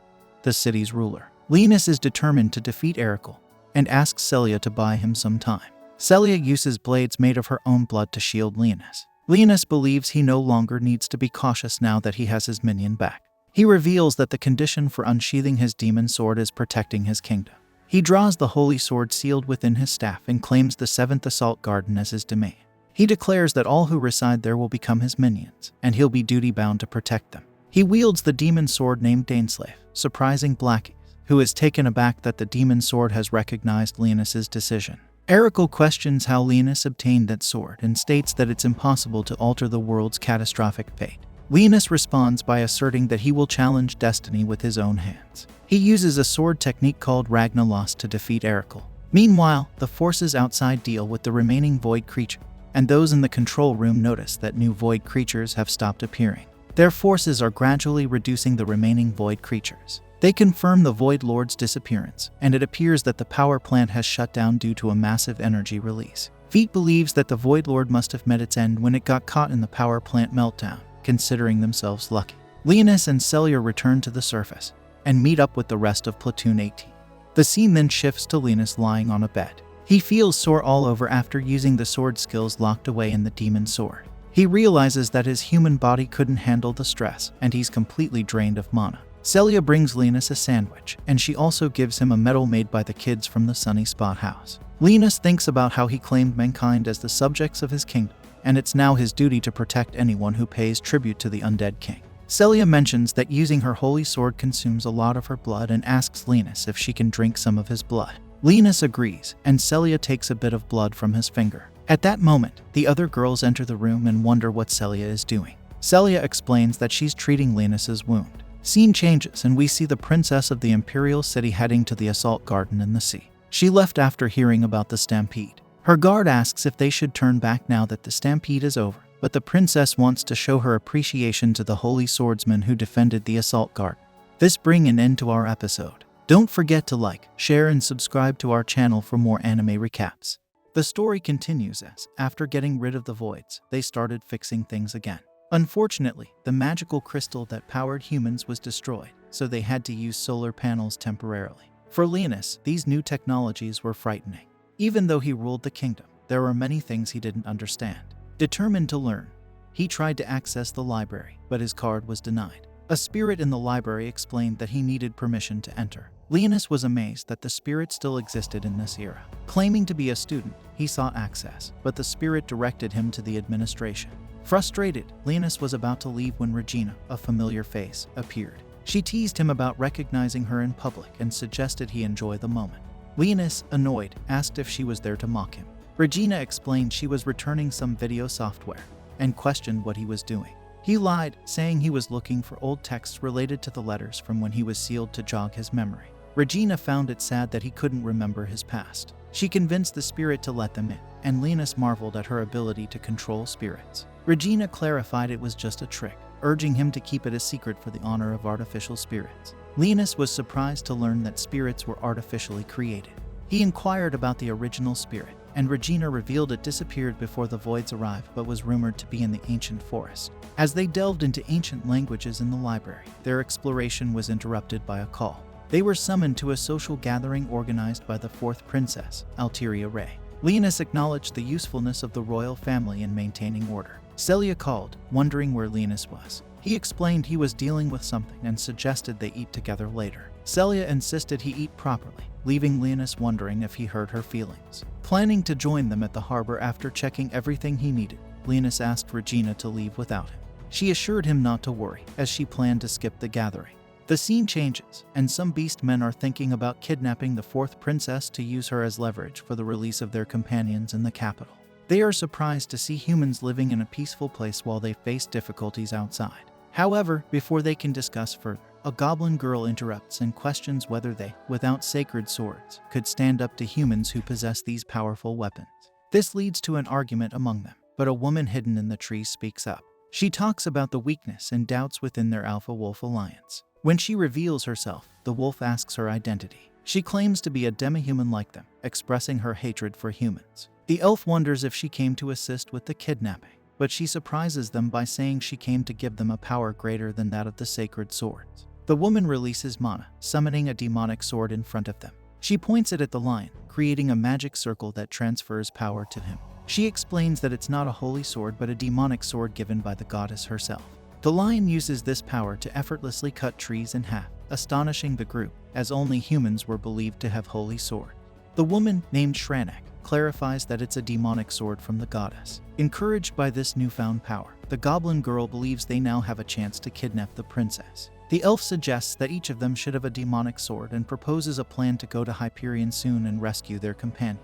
the city's ruler. Leonis is determined to defeat Erical, and asks Celia to buy him some time. Celia uses blades made of her own blood to shield Leonis. Leonis believes he no longer needs to be cautious now that he has his minion back. He reveals that the condition for unsheathing his demon sword is protecting his kingdom. He draws the holy sword sealed within his staff and claims the 7th Assault Garden as his domain. He declares that all who reside there will become his minions, and he'll be duty-bound to protect them. He wields the demon sword named Daneslave, surprising Blackies, who is taken aback that the demon sword has recognized Leonis's decision. Erical questions how Leonis obtained that sword and states that it's impossible to alter the world's catastrophic fate. Leonis responds by asserting that he will challenge destiny with his own hands. He uses a sword technique called Ragnalos to defeat Erical. Meanwhile, the forces outside deal with the remaining void creature, and those in the control room notice that new void creatures have stopped appearing. Their forces are gradually reducing the remaining void creatures. They confirm the Void Lord's disappearance, and it appears that the power plant has shut down due to a massive energy release. Vite believes that the Void Lord must have met its end when it got caught in the power plant meltdown, considering themselves lucky. Leonis and Celia return to the surface, and meet up with the rest of Platoon 18. The scene then shifts to Leonis lying on a bed. He feels sore all over after using the sword skills locked away in the demon sword. He realizes that his human body couldn't handle the stress, and he's completely drained of mana. Celia brings Leonis a sandwich, and she also gives him a medal made by the kids from the Sunny Spot house. Leonis thinks about how he claimed mankind as the subjects of his kingdom, and it's now his duty to protect anyone who pays tribute to the undead king. Celia mentions that using her holy sword consumes a lot of her blood and asks Leonis if she can drink some of his blood. Leonis agrees, and Celia takes a bit of blood from his finger. At that moment, the other girls enter the room and wonder what Celia is doing. Celia explains that she's treating Leonis's wound. Scene changes and we see the princess of the Imperial City heading to the Assault Garden in the sea. She left after hearing about the stampede. Her guard asks if they should turn back now that the stampede is over, but the princess wants to show her appreciation to the holy swordsman who defended the Assault Garden. This brings an end to our episode. Don't forget to like, share, and subscribe to our channel for more anime recaps. The story continues as, after getting rid of the voids, they started fixing things again. Unfortunately, the magical crystal that powered humans was destroyed, so they had to use solar panels temporarily. For Leonis, these new technologies were frightening. Even though he ruled the kingdom, there were many things he didn't understand. Determined to learn, he tried to access the library, but his card was denied. A spirit in the library explained that he needed permission to enter. Leonis was amazed that the spirit still existed in this era. Claiming to be a student, he sought access, but the spirit directed him to the administration. Frustrated, Leonis was about to leave when Regina, a familiar face, appeared. She teased him about recognizing her in public and suggested he enjoy the moment. Leonis, annoyed, asked if she was there to mock him. Regina explained she was returning some video software and questioned what he was doing. He lied, saying he was looking for old texts related to the letters from when he was sealed to jog his memory. Regina found it sad that he couldn't remember his past. She convinced the spirit to let them in, and Leonis marveled at her ability to control spirits. Regina clarified it was just a trick, urging him to keep it a secret for the honor of artificial spirits. Leonis was surprised to learn that spirits were artificially created. He inquired about the original spirit, and Regina revealed it disappeared before the Voids arrived but was rumored to be in the ancient forest. As they delved into ancient languages in the library, their exploration was interrupted by a call. They were summoned to a social gathering organized by the fourth princess, Alteria Ray. Leonis acknowledged the usefulness of the royal family in maintaining order. Celia called, wondering where Leonis was. He explained he was dealing with something and suggested they eat together later. Celia insisted he eat properly, leaving Leonis wondering if he hurt her feelings. Planning to join them at the harbor after checking everything he needed, Leonis asked Regina to leave without him. She assured him not to worry, as she planned to skip the gathering. The scene changes, and some beast men are thinking about kidnapping the fourth princess to use her as leverage for the release of their companions in the capital. They are surprised to see humans living in a peaceful place while they face difficulties outside. However, before they can discuss further, a goblin girl interrupts and questions whether they, without sacred swords, could stand up to humans who possess these powerful weapons. This leads to an argument among them, but a woman hidden in the trees speaks up. She talks about the weakness and doubts within their Alpha Wolf alliance. When she reveals herself, the wolf asks her identity. She claims to be a demi-human like them, expressing her hatred for humans. The elf wonders if she came to assist with the kidnapping, but she surprises them by saying she came to give them a power greater than that of the sacred swords. The woman releases mana, summoning a demonic sword in front of them. She points it at the lion, creating a magic circle that transfers power to him. She explains that it's not a holy sword but a demonic sword given by the goddess herself. The lion uses this power to effortlessly cut trees in half, astonishing the group, as only humans were believed to have holy swords. The woman, named Shranek, clarifies that it's a demonic sword from the goddess. Encouraged by this newfound power, the goblin girl believes they now have a chance to kidnap the princess. The elf suggests that each of them should have a demonic sword and proposes a plan to go to Hyperion soon and rescue their companion.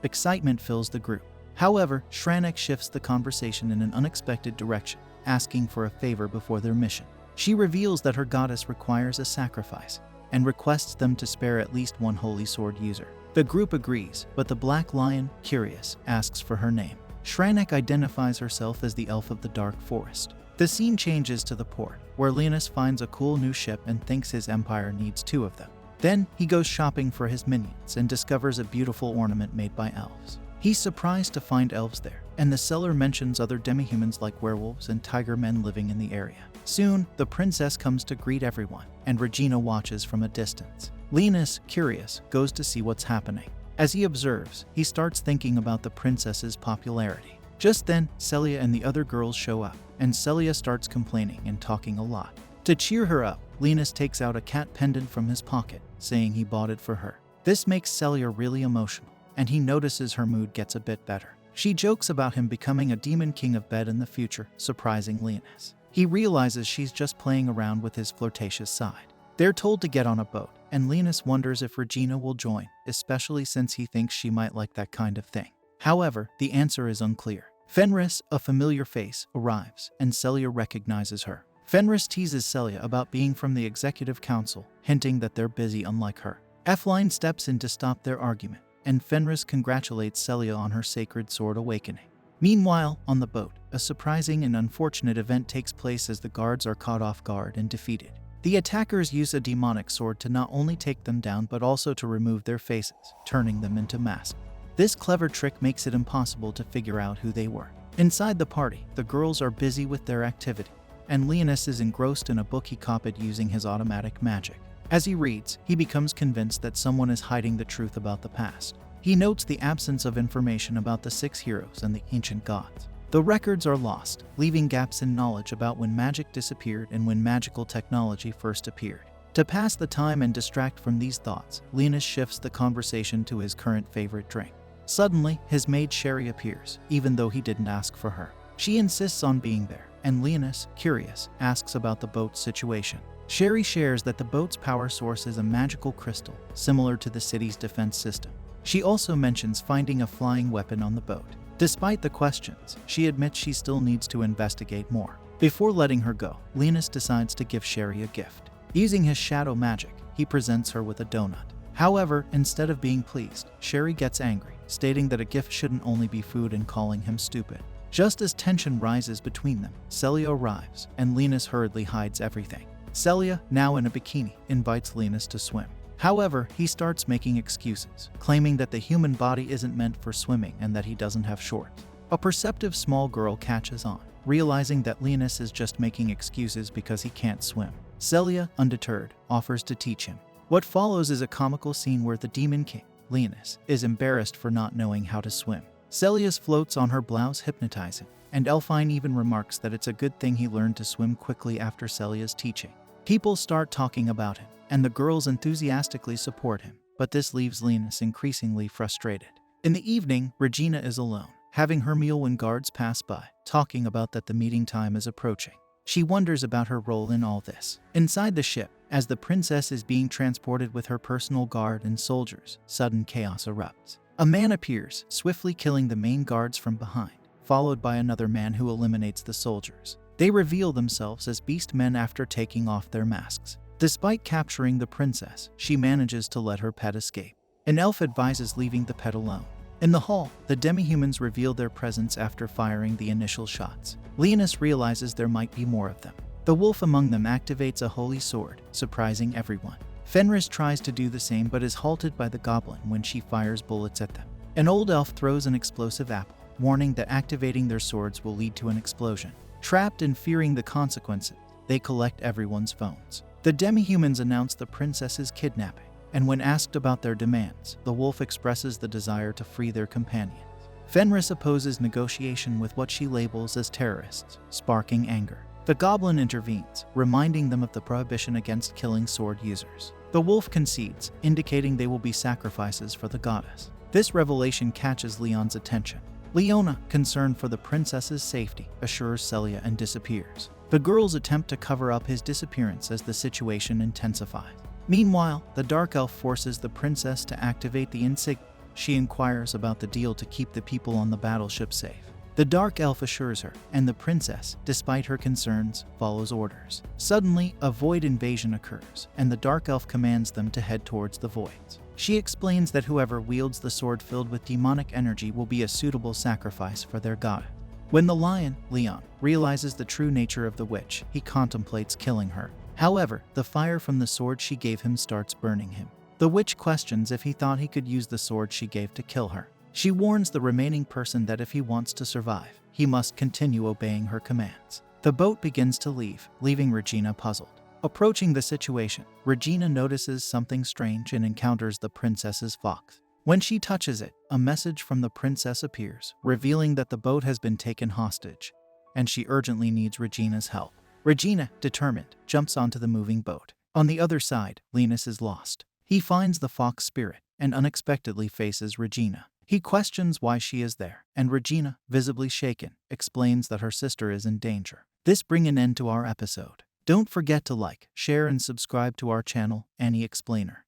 Excitement fills the group. However, Shranek shifts the conversation in an unexpected direction, asking for a favor before their mission. She reveals that her goddess requires a sacrifice and requests them to spare at least one holy sword user. The group agrees, but the Black Lion, curious, asks for her name. Shranek identifies herself as the Elf of the Dark Forest. The scene changes to the port, where Leonis finds a cool new ship and thinks his empire needs 2 of them. Then, he goes shopping for his minions and discovers a beautiful ornament made by elves. He's surprised to find elves there, and the seller mentions other demi-humans like werewolves and tiger men living in the area. Soon, the princess comes to greet everyone, and Regina watches from a distance. Leonis, curious, goes to see what's happening. As he observes, he starts thinking about the princess's popularity. Just then, Celia and the other girls show up, and Celia starts complaining and talking a lot. To cheer her up, Leonis takes out a cat pendant from his pocket, saying he bought it for her. This makes Celia really emotional, and he notices her mood gets a bit better. She jokes about him becoming a demon king of bed in the future, surprising Leonis. He realizes she's just playing around with his flirtatious side. They're told to get on a boat, and Leonis wonders if Regina will join, especially since he thinks she might like that kind of thing. However, the answer is unclear. Fenris, a familiar face, arrives, and Celia recognizes her. Fenris teases Celia about being from the executive council, hinting that they're busy unlike her. F-Line steps in to stop their argument, and Fenris congratulates Celia on her sacred sword awakening. Meanwhile, on the boat, a surprising and unfortunate event takes place as the guards are caught off guard and defeated. The attackers use a demonic sword to not only take them down but also to remove their faces, turning them into masks. This clever trick makes it impossible to figure out who they were. Inside the party, the girls are busy with their activity, and Leonis is engrossed in a book he copied using his automatic magic. As he reads, he becomes convinced that someone is hiding the truth about the past. He notes the absence of information about the 6 heroes and the ancient gods. The records are lost, leaving gaps in knowledge about when magic disappeared and when magical technology first appeared. To pass the time and distract from these thoughts, Leonis shifts the conversation to his current favorite drink. Suddenly, his maid Sherry appears, even though he didn't ask for her. She insists on being there, and Leonis, curious, asks about the boat's situation. Sherry shares that the boat's power source is a magical crystal, similar to the city's defense system. She also mentions finding a flying weapon on the boat. Despite the questions, she admits she still needs to investigate more. Before letting her go, Leonis decides to give Sherry a gift. Using his shadow magic, he presents her with a donut. However, instead of being pleased, Sherry gets angry, stating that a gift shouldn't only be food and calling him stupid. Just as tension rises between them, Celia arrives, and Leonis hurriedly hides everything. Celia, now in a bikini, invites Leonis to swim. However, he starts making excuses, claiming that the human body isn't meant for swimming and that he doesn't have shorts. A perceptive small girl catches on, realizing that Leonis is just making excuses because he can't swim. Celia, undeterred, offers to teach him. What follows is a comical scene where the Demon King, Leonis, is embarrassed for not knowing how to swim. Celia's floats on her blouse hypnotizing, and Elfine even remarks that it's a good thing he learned to swim quickly after Celia's teaching. People start talking about him, and the girls enthusiastically support him, but this leaves Leonis increasingly frustrated. In the evening, Regina is alone, having her meal when guards pass by, talking about that the meeting time is approaching. She wonders about her role in all this. Inside the ship, as the princess is being transported with her personal guard and soldiers, sudden chaos erupts. A man appears, swiftly killing the main guards from behind, followed by another man who eliminates the soldiers. They reveal themselves as beast men after taking off their masks. Despite capturing the princess, she manages to let her pet escape. An elf advises leaving the pet alone. In the hall, the demi-humans reveal their presence after firing the initial shots. Leonis realizes there might be more of them. The wolf among them activates a holy sword, surprising everyone. Fenris tries to do the same but is halted by the goblin when she fires bullets at them. An old elf throws an explosive apple, warning that activating their swords will lead to an explosion. Trapped and fearing the consequences, they collect everyone's phones. The demi-humans announce the princess's kidnapping, and when asked about their demands, the wolf expresses the desire to free their companions. Fenris opposes negotiation with what she labels as terrorists, sparking anger. The goblin intervenes, reminding them of the prohibition against killing sword users. The wolf concedes, indicating they will be sacrifices for the goddess. This revelation catches Leon's attention. Leona, concerned for the princess's safety, assures Celia and disappears. The girls attempt to cover up his disappearance as the situation intensifies. Meanwhile, the dark elf forces the princess to activate the insignia. She inquires about the deal to keep the people on the battleship safe. The dark elf assures her, and the princess, despite her concerns, follows orders. Suddenly, a void invasion occurs, and the dark elf commands them to head towards the voids. She explains that whoever wields the sword filled with demonic energy will be a suitable sacrifice for their goddess. When the lion, Leon, realizes the true nature of the witch, he contemplates killing her. However, the fire from the sword she gave him starts burning him. The witch questions if he thought he could use the sword she gave to kill her. She warns the remaining person that if he wants to survive, he must continue obeying her commands. The boat begins to leave, leaving Regina puzzled. Approaching the situation, Regina notices something strange and encounters the princess's fox. When she touches it, a message from the princess appears, revealing that the boat has been taken hostage, and she urgently needs Regina's help. Regina, determined, jumps onto the moving boat. On the other side, Leonis is lost. He finds the fox spirit and unexpectedly faces Regina. He questions why she is there, and Regina, visibly shaken, explains that her sister is in danger. This brings an end to our episode. Don't forget to like, share, and subscribe to our channel, Annie Explainer.